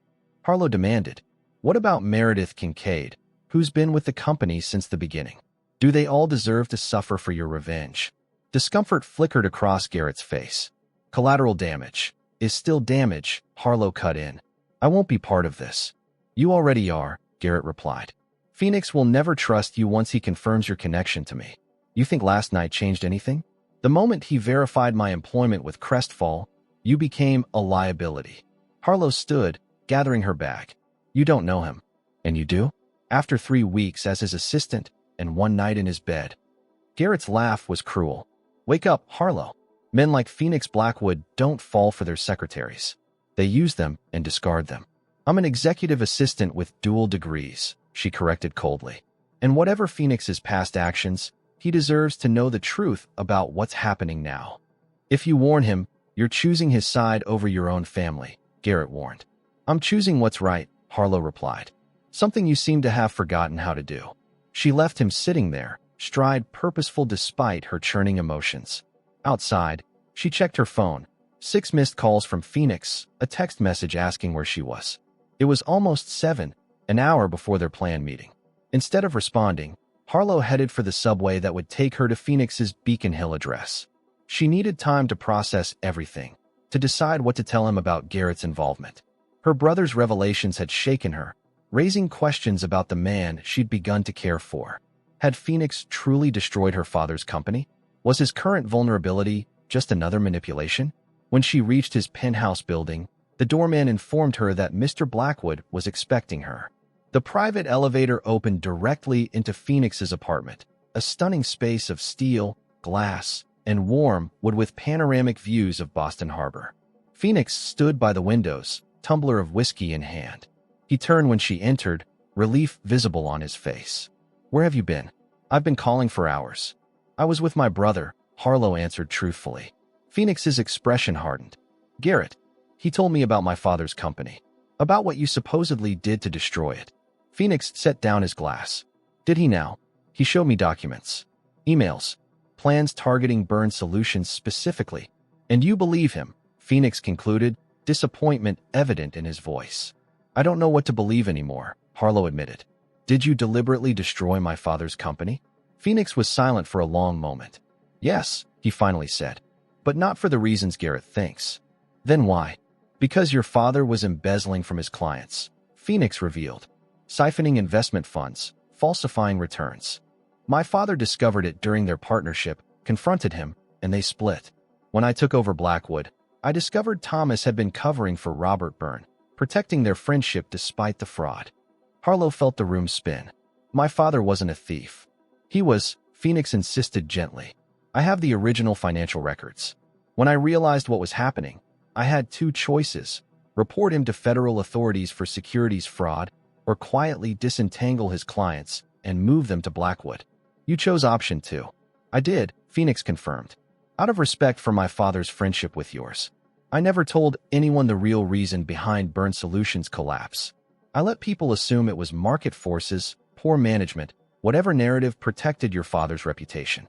Harlow demanded. What about Meredith Kincaid, who's been with the company since the beginning? Do they all deserve to suffer for your revenge? Discomfort flickered across Garrett's face. Collateral damage is still damage, Harlow cut in. I won't be part of this. You already are, Garrett replied. Phoenix will never trust you once he confirms your connection to me. You think last night changed anything? The moment he verified my employment with Crestfall, you became a liability. Harlow stood, gathering her bag. You don't know him. And you do? After 3 weeks as his assistant and 1 night in his bed. Garrett's laugh was cruel. Wake up, Harlow. Men like Phoenix Blackwood don't fall for their secretaries. They use them and discard them. I'm an executive assistant with dual degrees, she corrected coldly. And whatever Phoenix's past actions, he deserves to know the truth about what's happening now. If you warn him, you're choosing his side over your own family, Garrett warned. I'm choosing what's right, Harlow replied. Something you seem to have forgotten how to do. She left him sitting there, stride purposeful despite her churning emotions. Outside, she checked her phone. 6 missed calls from Phoenix, a text message asking where she was. It was almost 7, an hour before their planned meeting. Instead of responding, Harlow headed for the subway that would take her to Phoenix's Beacon Hill address. She needed time to process everything, to decide what to tell him about Garrett's involvement. Her brother's revelations had shaken her, raising questions about the man she'd begun to care for. Had Phoenix truly destroyed her father's company? Was his current vulnerability just another manipulation? When she reached his penthouse building, the doorman informed her that Mr. Blackwood was expecting her. The private elevator opened directly into Phoenix's apartment, a stunning space of steel, glass, and warm wood with panoramic views of Boston Harbor. Phoenix stood by the windows, tumbler of whiskey in hand. He turned when she entered, relief visible on his face. Where have you been? I've been calling for hours. I was with my brother, Harlow answered truthfully. Phoenix's expression hardened. Garrett, he told me about my father's company, about what you supposedly did to destroy it. Phoenix set down his glass. Did he now? He showed me documents, emails, plans targeting burn solutions specifically. And you believe him, Phoenix concluded, disappointment evident in his voice. I don't know what to believe anymore, Harlow admitted. Did you deliberately destroy my father's company? Phoenix was silent for a long moment. Yes, he finally said. But not for the reasons Garrett thinks. Then why? Because your father was embezzling from his clients, Phoenix revealed. Siphoning investment funds, falsifying returns. My father discovered it during their partnership, confronted him, and they split. When I took over Blackwood, I discovered Thomas had been covering for Robert Byrne, protecting their friendship despite the fraud. Harlow felt the room spin. My father wasn't a thief. He was, Phoenix insisted gently. I have the original financial records. When I realized what was happening, I had two choices: report him to federal authorities for securities fraud, or quietly disentangle his clients and move them to Blackwood. You chose option 2. I did, Phoenix confirmed. Out of respect for my father's friendship with yours. I never told anyone the real reason behind Byrne Solutions' collapse. I let people assume it was market forces, poor management, whatever narrative protected your father's reputation.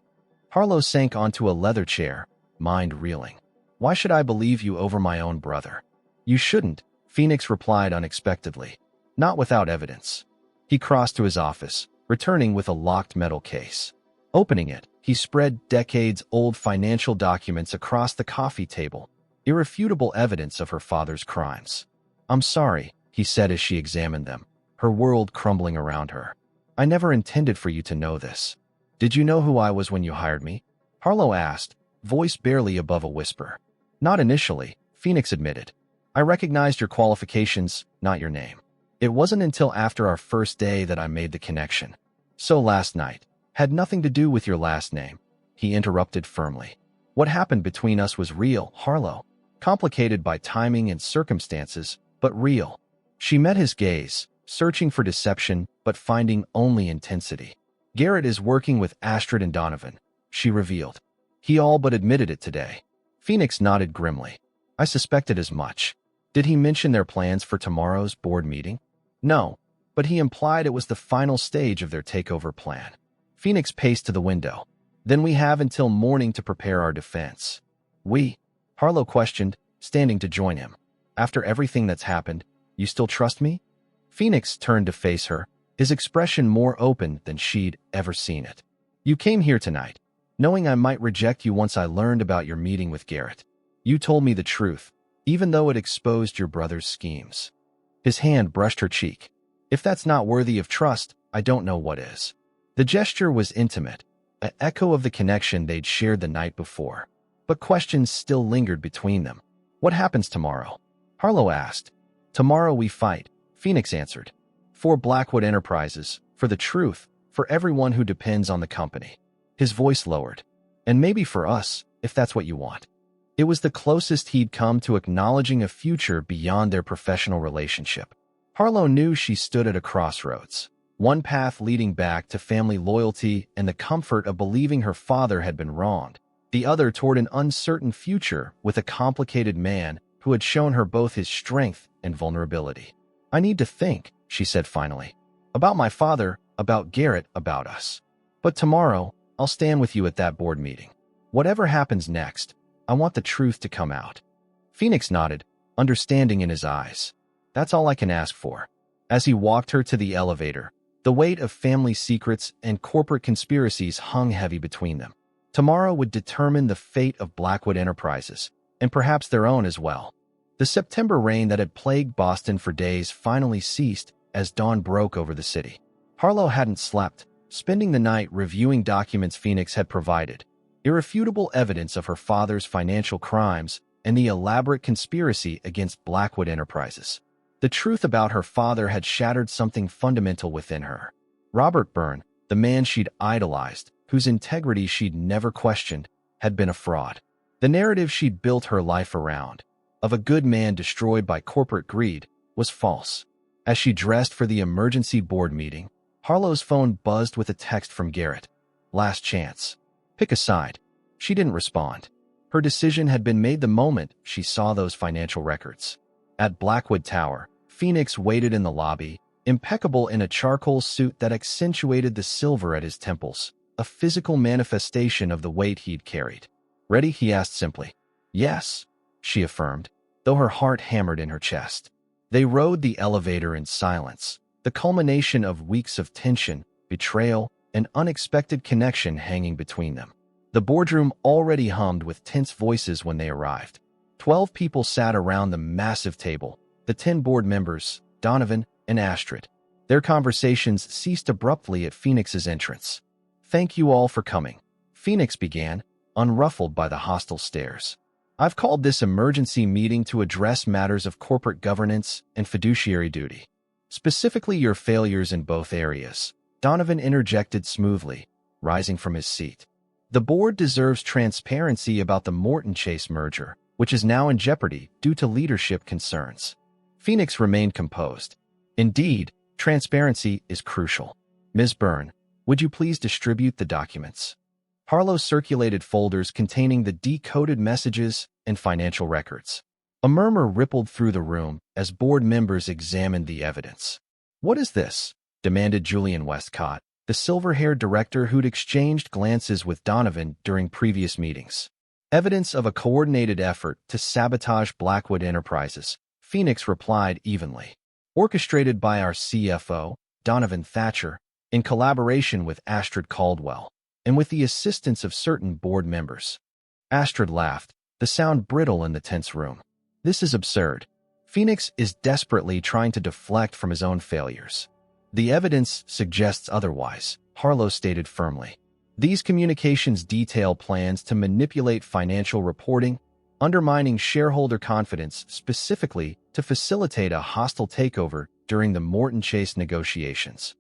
Harlow sank onto a leather chair, mind reeling. Why should I believe you over my own brother? You shouldn't, Phoenix replied unexpectedly. Not without evidence. He crossed to his office, returning with a locked metal case. Opening it, he spread decades-old financial documents across the coffee table, irrefutable evidence of her father's crimes. I'm sorry, he said as she examined them, her world crumbling around her. I never intended for you to know this. Did you know who I was when you hired me? Harlow asked, voice barely above a whisper. Not initially, Phoenix admitted. I recognized your qualifications, not your name. It wasn't until after our first day that I made the connection. So last night, had nothing to do with your last name, he interrupted firmly. What happened between us was real, Harlow. Complicated by timing and circumstances, but real. She met his gaze, searching for deception, but finding only intensity. Garrett is working with Astrid and Donovan, she revealed. He all but admitted it today. Phoenix nodded grimly. I suspected as much. Did he mention their plans for tomorrow's board meeting? No, but he implied it was the final stage of their takeover plan. Phoenix paced to the window. Then we have until morning to prepare our defense. We? Harlow questioned, standing to join him. After everything that's happened, you still trust me? Phoenix turned to face her, his expression more open than she'd ever seen it. You came here tonight, knowing I might reject you once I learned about your meeting with Garrett. You told me the truth, even though it exposed your brother's schemes. His hand brushed her cheek. If that's not worthy of trust, I don't know what is. The gesture was intimate, an echo of the connection they'd shared the night before. But questions still lingered between them. What happens tomorrow? Harlow asked. Tomorrow we fight, Phoenix answered. For Blackwood Enterprises, for the truth, for everyone who depends on the company. His voice lowered. And maybe for us, if that's what you want. It was the closest he'd come to acknowledging a future beyond their professional relationship. Harlow knew she stood at a crossroads. One path leading back to family loyalty and the comfort of believing her father had been wronged. The other toward an uncertain future with a complicated man who had shown her both his strength and vulnerability. I need to think, she said finally. About my father, about Garrett, about us. But tomorrow, I'll stand with you at that board meeting. Whatever happens next, I want the truth to come out. Phoenix nodded, understanding in his eyes. That's all I can ask for. As he walked her to the elevator, the weight of family secrets and corporate conspiracies hung heavy between them. Tomorrow would determine the fate of Blackwood Enterprises, and perhaps their own as well. The September rain that had plagued Boston for days finally ceased as dawn broke over the city. Harlow hadn't slept, spending the night reviewing documents Phoenix had provided, irrefutable evidence of her father's financial crimes and the elaborate conspiracy against Blackwood Enterprises. The truth about her father had shattered something fundamental within her. Robert Byrne, the man she'd idolized, whose integrity she'd never questioned, had been a fraud. The narrative she'd built her life around, of a good man destroyed by corporate greed, was false. As she dressed for the emergency board meeting, Harlow's phone buzzed with a text from Garrett. Last chance. Pick a side. She didn't respond. Her decision had been made the moment she saw those financial records. At Blackwood Tower, Phoenix waited in the lobby, impeccable in a charcoal suit that accentuated the silver at his temples, a physical manifestation of the weight he'd carried. Ready? He asked simply. Yes, she affirmed, though her heart hammered in her chest. They rode the elevator in silence, the culmination of weeks of tension, betrayal, and unexpected connection hanging between them. The boardroom already hummed with tense voices when they arrived. 12 people sat around the massive table, the 10 board members, Donovan and Astrid. Their conversations ceased abruptly at Phoenix's entrance. "Thank you all for coming," Phoenix began, unruffled by the hostile stares. "I've called this emergency meeting to address matters of corporate governance and fiduciary duty. Specifically your failures in both areas," Donovan interjected smoothly, rising from his seat. "The board deserves transparency about the Morton Chase merger, which is now in jeopardy due to leadership concerns." Phoenix remained composed. "Indeed, transparency is crucial. Ms. Byrne, would you please distribute the documents?" Harlow circulated folders containing the decoded messages and financial records. A murmur rippled through the room as board members examined the evidence. "What is this?" demanded Julian Westcott, the silver-haired director who'd exchanged glances with Donovan during previous meetings. "Evidence of a coordinated effort to sabotage Blackwood Enterprises," Phoenix replied evenly. "Orchestrated by our CFO, Donovan Thatcher, in collaboration with Astrid Caldwell, and with the assistance of certain board members." Astrid laughed, the sound brittle in the tense room. "This is absurd. Phoenix is desperately trying to deflect from his own failures." "The evidence suggests otherwise," Harlow stated firmly. "These communications detail plans to manipulate financial reporting, undermining shareholder confidence specifically to facilitate a hostile takeover during the Morton Chase negotiations."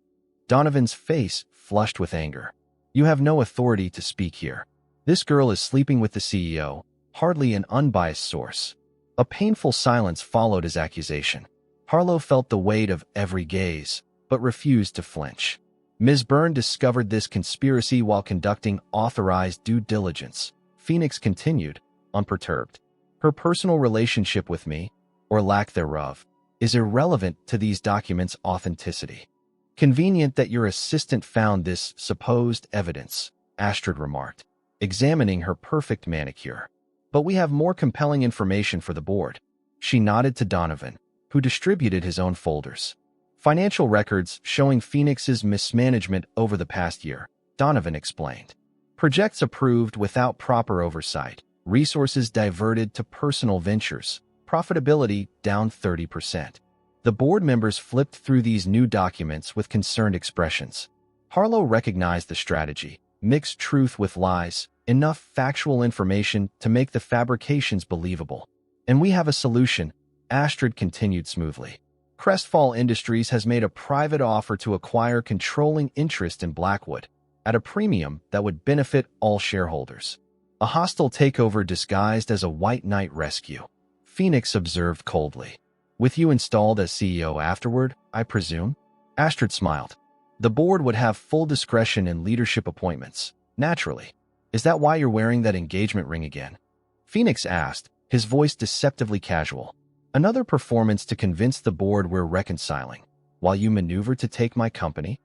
Donovan's face flushed with anger. "You have no authority to speak here. This girl is sleeping with the CEO, hardly an unbiased source." A painful silence followed his accusation. Harlow felt the weight of every gaze, but refused to flinch. "Ms. Byrne discovered this conspiracy while conducting authorized due diligence," Phoenix continued, unperturbed. "Her personal relationship with me, or lack thereof, is irrelevant to these documents' authenticity." "Convenient that your assistant found this supposed evidence," Astrid remarked, examining her perfect manicure. "But we have more compelling information for the board." She nodded to Donovan, who distributed his own folders. "Financial records showing Phoenix's mismanagement over the past year," Donovan explained. "Projects approved without proper oversight, resources diverted to personal ventures, profitability down 30%. The board members flipped through these new documents with concerned expressions. Harlow recognized the strategy: mix truth with lies, enough factual information to make the fabrications believable. "And we have a solution," Astrid continued smoothly. "Crestfall Industries has made a private offer to acquire controlling interest in Blackwood at a premium that would benefit all shareholders. A hostile takeover disguised as a white knight rescue," Phoenix observed coldly. "With you installed as CEO afterward, I presume?" Astrid smiled. "The board would have full discretion in leadership appointments, naturally. Is that why you're wearing that engagement ring again?" Phoenix asked, his voice deceptively casual. "Another performance to convince the board we're reconciling, while you maneuver to take my company?"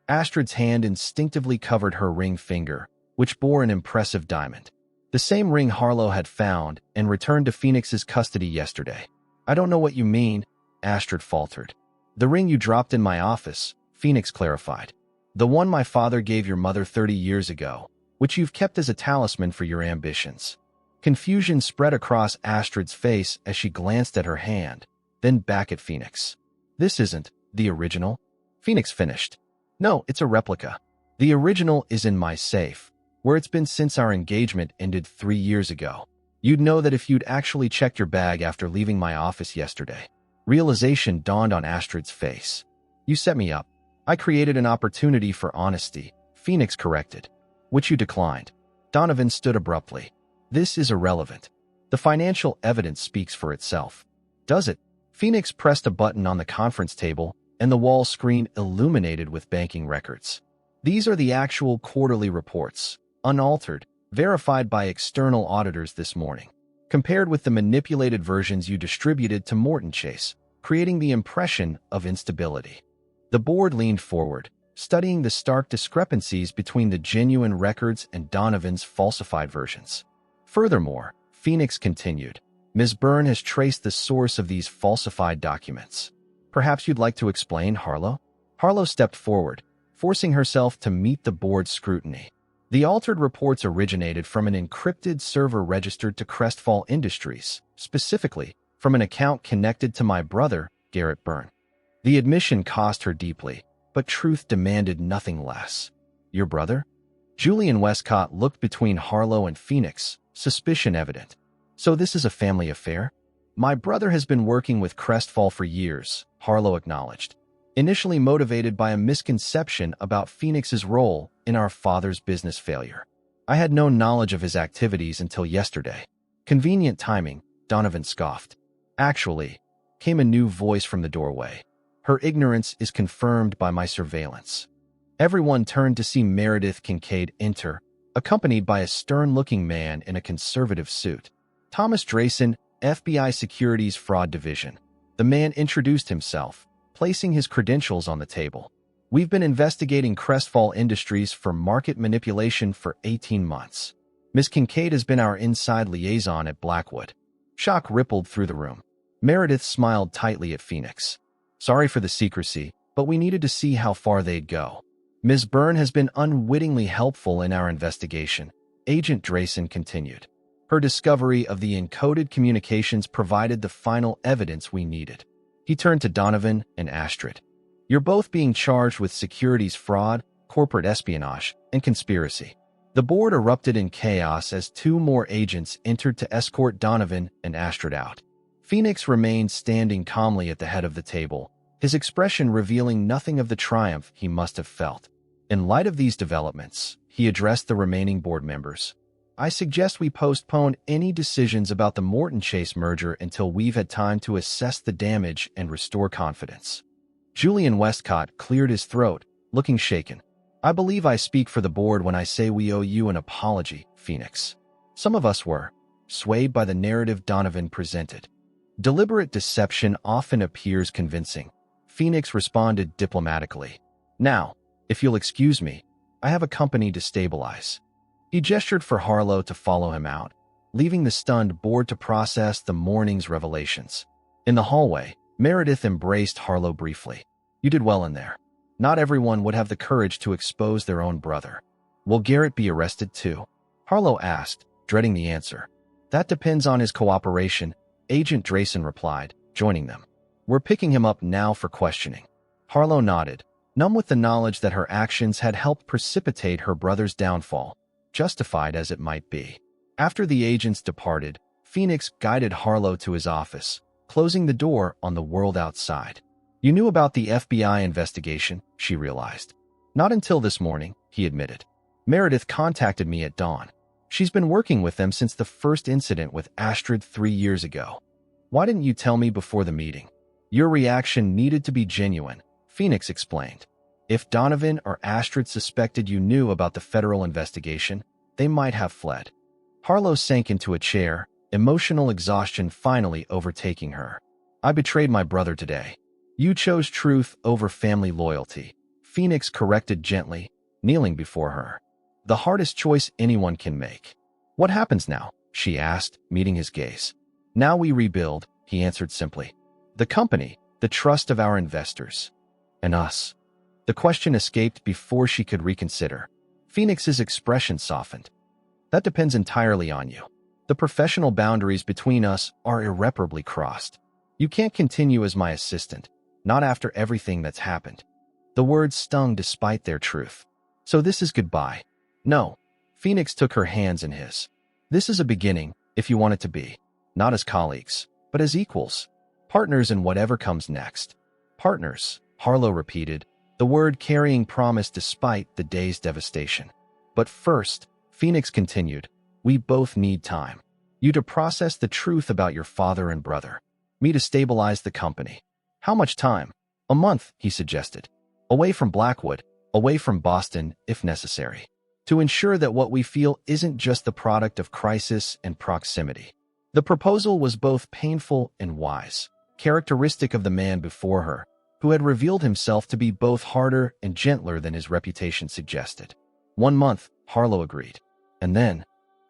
Astrid's hand instinctively covered her ring finger, which bore an impressive diamond. The same ring Harlow had found and returned to Phoenix's custody yesterday. "I don't know what you mean," Astrid faltered. "The ring you dropped in my office," Phoenix clarified. "The one my father gave your mother 30 years ago, which you've kept as a talisman for your ambitions." Confusion spread across Astrid's face as she glanced at her hand, then back at Phoenix. "This isn't the original?" Phoenix finished. "No, it's a replica. The original is in my safe, where it's been since our engagement ended 3 years ago. You'd know that if you'd actually checked your bag after leaving my office yesterday." Realization dawned on Astrid's face. "You set me up. I created an opportunity for honesty," Phoenix corrected. "Which you declined." Donovan stood abruptly. "This is irrelevant. The financial evidence speaks for itself." "Does it?" Phoenix pressed a button on the conference table, and the wall screen illuminated with banking records. "These are the actual quarterly reports, unaltered, verified by external auditors this morning, compared with the manipulated versions you distributed to Morton Chase, creating the impression of instability." The board leaned forward, studying the stark discrepancies between the genuine records and Donovan's falsified versions. Furthermore, Phoenix continued, "Ms. Byrne has traced the source of these falsified documents. Perhaps you'd like to explain, Harlow?" Harlow stepped forward, forcing herself to meet the board's scrutiny. The altered reports originated from an encrypted server registered to Crestfall Industries, specifically from an account connected to my brother, Garrett Byrne. The admission cost her deeply, but truth demanded nothing less. Your brother? Julian Westcott looked between Harlow and Phoenix, suspicion evident. So this is a family affair? My brother has been working with Crestfall for years, Harlow acknowledged, initially motivated by a misconception about Phoenix's role in our father's business failure. I had no knowledge of his activities until yesterday. Convenient timing, Donovan scoffed. Actually, came a new voice from the doorway. Her ignorance is confirmed by my surveillance. Everyone turned to see Meredith Kincaid enter, accompanied by a stern-looking man in a conservative suit. Thomas Drayson, FBI Securities Fraud Division. The man introduced himself, placing his credentials on the table. We've been investigating Crestfall Industries for market manipulation for 18 months. Ms. Kincaid has been our inside liaison at Blackwood. Shock rippled through the room. Meredith smiled tightly at Phoenix. Sorry for the secrecy, but we needed to see how far they'd go. Ms. Byrne has been unwittingly helpful in our investigation, Agent Drayson continued. Her discovery of the encoded communications provided the final evidence we needed. He turned to Donovan and Astrid. You're both being charged with securities fraud, corporate espionage, and conspiracy. The board erupted in chaos as two more agents entered to escort Donovan and Astrid out. Phoenix remained standing calmly at the head of the table, his expression revealing nothing of the triumph he must have felt. In light of these developments, he addressed the remaining board members. I suggest we postpone any decisions about the Morton Chase merger until we've had time to assess the damage and restore confidence. Julian Westcott cleared his throat, looking shaken. I believe I speak for the board when I say we owe you an apology, Phoenix. Some of us were swayed by the narrative Donovan presented. Deliberate deception often appears convincing. Phoenix responded diplomatically. Now, if you'll excuse me, I have a company to stabilize. He gestured for Harlow to follow him out, leaving the stunned board to process the morning's revelations. In the hallway, Meredith embraced Harlow briefly. You did well in there. Not everyone would have the courage to expose their own brother. Will Garrett be arrested too? Harlow asked, dreading the answer. That depends on his cooperation, Agent Drayson replied, joining them. We're picking him up now for questioning. Harlow nodded, numb with the knowledge that her actions had helped precipitate her brother's downfall, justified as it might be. After the agents departed, Phoenix guided Harlow to his office, closing the door on the world outside. You knew about the FBI investigation, she realized. Not until this morning, he admitted. Meredith contacted me at dawn. She's been working with them since the first incident with Astrid 3 years ago. Why didn't you tell me before the meeting? Your reaction needed to be genuine, Phoenix explained. If Donovan or Astrid suspected you knew about the federal investigation, they might have fled. Harlow sank into a chair, emotional exhaustion finally overtaking her. I betrayed my brother today. You chose truth over family loyalty, Phoenix corrected gently, kneeling before her. The hardest choice anyone can make. What happens now? She asked, meeting his gaze. Now we rebuild, he answered simply. The company, the trust of our investors. And us. The question escaped before she could reconsider. Phoenix's expression softened. That depends entirely on you. The professional boundaries between us are irreparably crossed. You can't continue as my assistant, not after everything that's happened. The words stung despite their truth. So this is goodbye. No. Phoenix took her hands in his. This is a beginning, if you want it to be. Not as colleagues, but as equals. Partners in whatever comes next. Partners, Harlow repeated, the word carrying promise despite the day's devastation. But first, Phoenix continued, we both need time. You to process the truth about your father and brother. Me to stabilize the company. How much time? A month, he suggested. Away from Blackwood, away from Boston, if necessary. To ensure that what we feel isn't just the product of crisis and proximity. The proposal was both painful and wise, characteristic of the man before her, who had revealed himself to be both harder and gentler than his reputation suggested. 1 month, Harlow agreed. And then,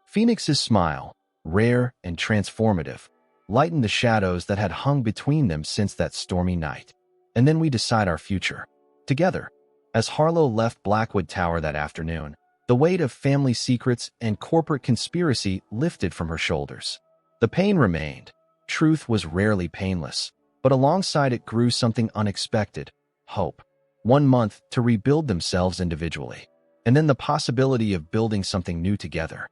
Phoenix's smile, rare and transformative, lightened the shadows that had hung between them since that stormy night. And then we decide our future. Together. As Harlow left Blackwood Tower that afternoon, The weight of family secrets and corporate conspiracy lifted from her shoulders. The pain remained. Truth was rarely painless, but alongside it grew something unexpected: hope. 1 month to rebuild themselves individually, and then the possibility of building something new together.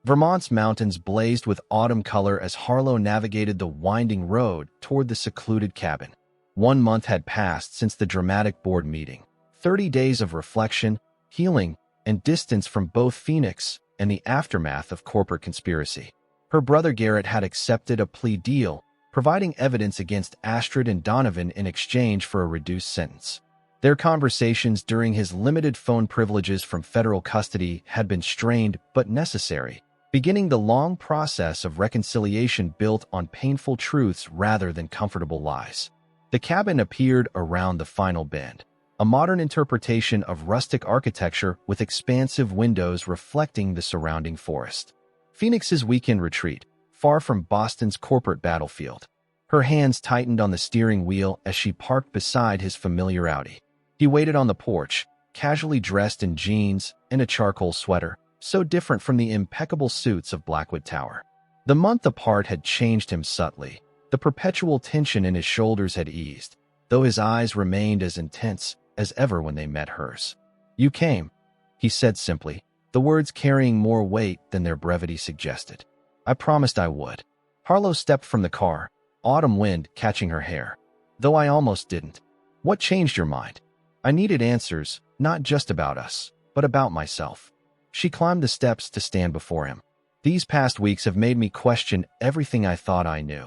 Vermont's mountains blazed with autumn color as Harlow navigated the winding road toward the secluded cabin. 1 month had passed since the dramatic board meeting. 30 days of reflection, healing, and distance from both Phoenix and the aftermath of corporate conspiracy. Her brother Garrett had accepted a plea deal, providing evidence against Astrid and Donovan in exchange for a reduced sentence. Their conversations during his limited phone privileges from federal custody had been strained but necessary, beginning the long process of reconciliation built on painful truths rather than comfortable lies. The cabin appeared around the final bend, a modern interpretation of rustic architecture with expansive windows reflecting the surrounding forest. Phoenix's weekend retreat, far from Boston's corporate battlefield. Her hands tightened on the steering wheel as she parked beside his familiar Audi. He waited on the porch, casually dressed in jeans and a charcoal sweater, so different from the impeccable suits of Blackwood Tower. The month apart had changed him subtly. The perpetual tension in his shoulders had eased, though his eyes remained as intense as ever when they met hers. "You came," he said simply, the words carrying more weight than their brevity suggested. "I promised I would." Harlow stepped from the car, autumn wind catching her hair. "Though I almost didn't." "What changed your mind?" "I needed answers, not just about us, but about myself." She climbed the steps to stand before him. "These past weeks have made me question everything I thought I knew."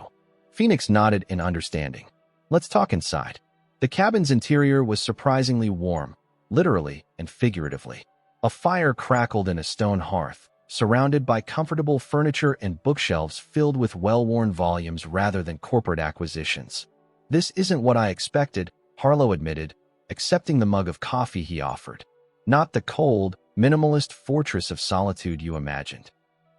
Phoenix nodded in understanding. "Let's talk inside." The cabin's interior was surprisingly warm, literally and figuratively. A fire crackled in a stone hearth, surrounded by comfortable furniture and bookshelves filled with well-worn volumes rather than corporate acquisitions. "This isn't what I expected," Harlow admitted, accepting the mug of coffee he offered. "Not the cold, minimalist fortress of solitude you imagined."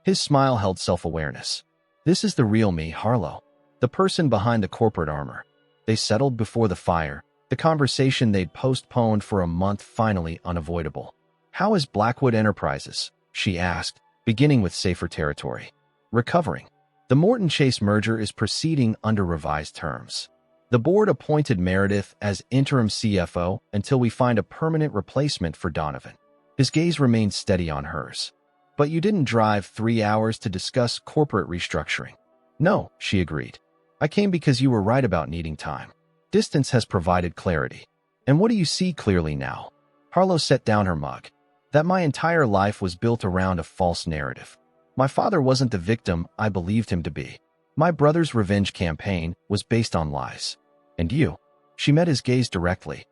His smile held self-awareness. "This is the real me, Harlow. The person behind the corporate armor." They settled before the fire, the conversation they'd postponed for a month finally unavoidable. "How is Blackwood Enterprises?" she asked, beginning with safer territory. "Recovering. The Morton Chase merger is proceeding under revised terms. The board appointed Meredith as interim CFO until we find a permanent replacement for Donovan." His gaze remained steady on hers. "But you didn't drive 3 hours to discuss corporate restructuring." "No," she agreed. "I came because you were right about needing time. Distance has provided clarity." "And what do you see clearly now?" Harlow set down her mug. "That my entire life was built around a false narrative. My father wasn't the victim I believed him to be. My brother's revenge campaign was based on lies. And you?" She met his gaze directly.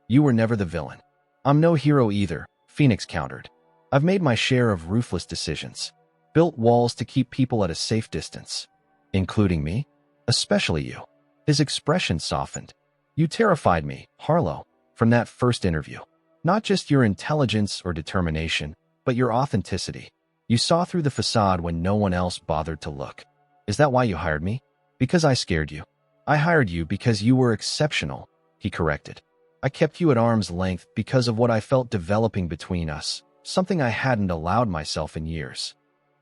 "You were never the villain." "I'm no hero either," Phoenix countered. "I've made my share of ruthless decisions. Built walls to keep people at a safe distance." "Including me?" "Especially you." His expression softened. "You terrified me, Harlow, from that first interview. Not just your intelligence or determination, but your authenticity. You saw through the facade when no one else bothered to look." "Is that why you hired me?" "Because I scared you." "I hired you because you were exceptional," he corrected. "I kept you at arm's length because of what I felt developing between us, something I hadn't allowed myself in years."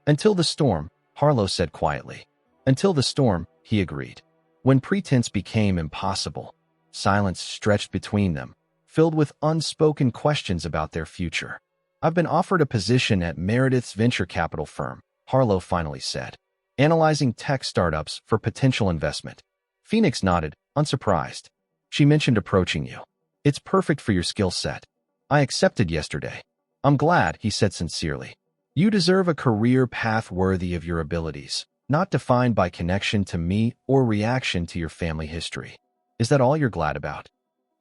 "Until the storm," Harlow said quietly. "Until the storm," he agreed. When pretense became impossible, silence stretched between them, filled with unspoken questions about their future. "I've been offered a position at Meredith's venture capital firm," Harlow finally said, "analyzing tech startups for potential investment." Phoenix nodded, unsurprised. "She mentioned approaching you. It's perfect for your skill set. I accepted yesterday." "I'm glad," he said sincerely. "You deserve a career path worthy of your abilities, not defined by connection to me or reaction to your family history." "Is that all you're glad about?"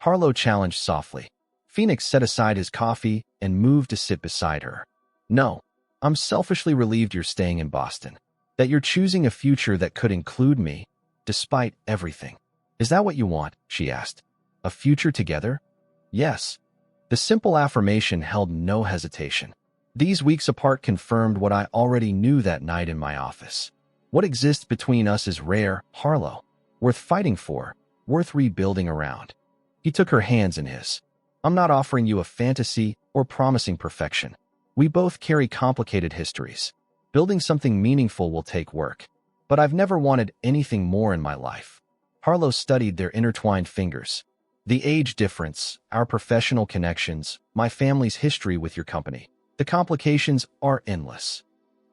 Harlow challenged softly. Phoenix set aside his coffee and moved to sit beside her. "No, I'm selfishly relieved you're staying in Boston, that you're choosing a future that could include me, despite everything." "Is that what you want?" she asked. "A future together?" "Yes." The simple affirmation held no hesitation. These weeks apart confirmed what I already knew that night in my office. What exists between us is rare, Harlow. Worth fighting for, worth rebuilding around. He took her hands in his. "I'm not offering you a fantasy or promising perfection. We both carry complicated histories. Building something meaningful will take work. But I've never wanted anything more in my life. Harlow studied their intertwined fingers. The age difference, our professional connections, my family's history with your company. The complications are endless.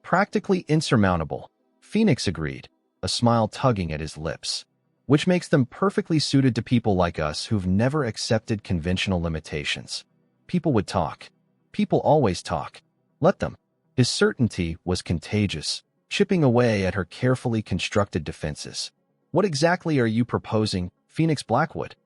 Practically insurmountable, Phoenix agreed, a smile tugging at his lips. Which makes them perfectly suited to people like us who've never accepted conventional limitations. People would talk. People always talk. Let them. His certainty was contagious, chipping away at her carefully constructed defenses. What exactly are you proposing, Phoenix Blackwood?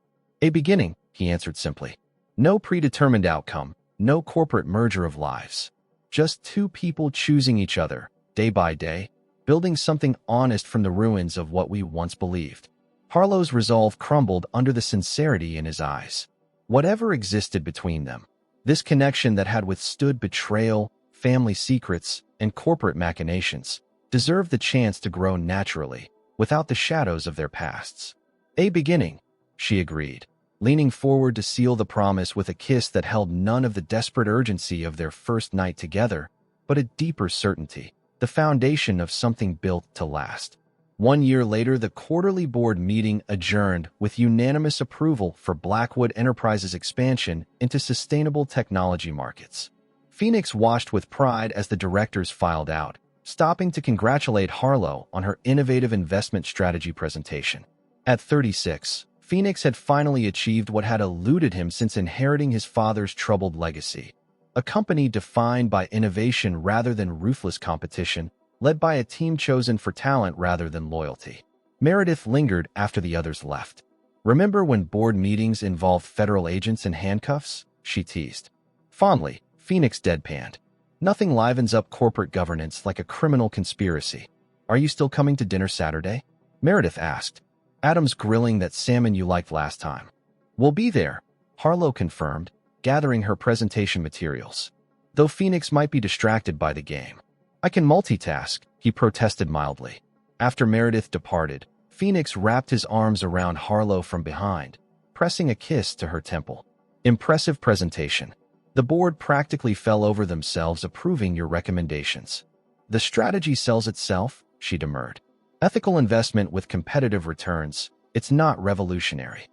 A beginning, he answered simply. No predetermined outcome, no corporate merger of lives. Just two people choosing each other, day by day, building something honest from the ruins of what we once believed. Harlow's resolve crumbled under the sincerity in his eyes. Whatever existed between them, this connection that had withstood betrayal, family secrets, and corporate machinations, deserved the chance to grow naturally, without the shadows of their pasts. A beginning, she agreed, leaning forward to seal the promise with a kiss that held none of the desperate urgency of their first night together, but a deeper certainty, the foundation of something built to last. 1 year later, the quarterly board meeting adjourned with unanimous approval for Blackwood Enterprises' expansion into sustainable technology markets. Phoenix watched with pride as the directors filed out, stopping to congratulate Harlow on her innovative investment strategy presentation. At 36, Phoenix had finally achieved what had eluded him since inheriting his father's troubled legacy. A company defined by innovation rather than ruthless competition, led by a team chosen for talent rather than loyalty. Meredith lingered after the others left. Remember when board meetings involved federal agents in handcuffs? She teased. Fondly, Phoenix deadpanned. Nothing livens up corporate governance like a criminal conspiracy. Are you still coming to dinner Saturday? Meredith asked. Adam's grilling that salmon you liked last time. We'll be there, Harlow confirmed, gathering her presentation materials. Though Phoenix might be distracted by the game. I can multitask, he protested mildly. After Meredith departed, Phoenix wrapped his arms around Harlow from behind, pressing a kiss to her temple. Impressive presentation. The board practically fell over themselves approving your recommendations. The strategy sells itself, she demurred. Ethical investment with competitive returns, it's not revolutionary.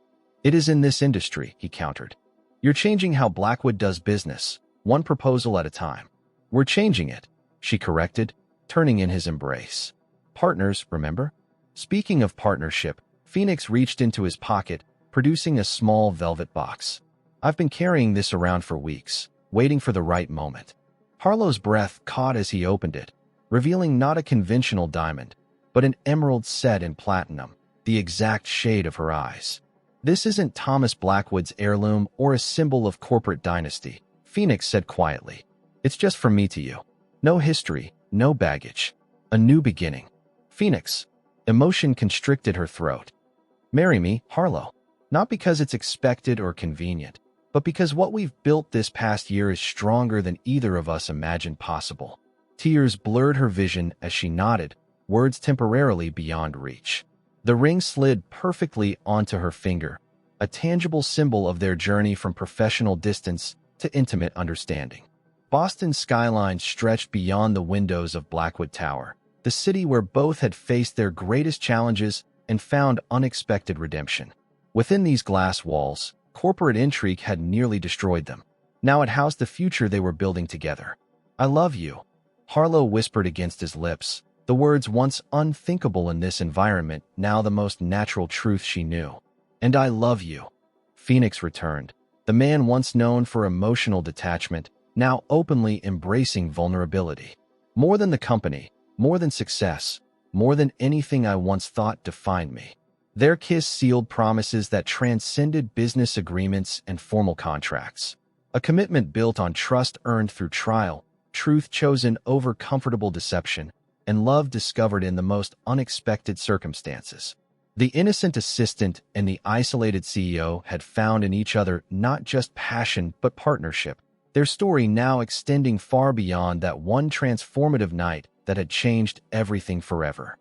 It is in this industry, he countered. You're changing how Blackwood does business, one proposal at a time. We're changing it, she corrected, turning in his embrace. Partners, remember? Speaking of partnership, Phoenix reached into his pocket, producing a small velvet box. I've been carrying this around for weeks, waiting for the right moment. Harlow's breath caught as he opened it, revealing not a conventional diamond, but an emerald set in platinum, the exact shade of her eyes. This isn't Thomas Blackwood's heirloom or a symbol of corporate dynasty, Phoenix said quietly. It's just from me to you. No history, no baggage. A new beginning. Phoenix. Emotion constricted her throat. Marry me, Harlow. Not because it's expected or convenient, but because what we've built this past year is stronger than either of us imagined possible. Tears blurred her vision as she nodded, words temporarily beyond reach. The ring slid perfectly onto her finger, a tangible symbol of their journey from professional distance to intimate understanding. Boston's skyline stretched beyond the windows of Blackwood Tower, the city where both had faced their greatest challenges and found unexpected redemption. Within these glass walls, corporate intrigue had nearly destroyed them. Now it housed the future they were building together. I love you, Harlow whispered against his lips, the words once unthinkable in this environment, now the most natural truth she knew. And I love you, Phoenix returned, the man once known for emotional detachment, now openly embracing vulnerability. More than the company, more than success, more than anything I once thought defined me. Their kiss sealed promises that transcended business agreements and formal contracts. A commitment built on trust earned through trial, truth chosen over comfortable deception, and love discovered in the most unexpected circumstances. The innocent assistant and the isolated CEO had found in each other not just passion but partnership, their story now extending far beyond that one transformative night that had changed everything forever.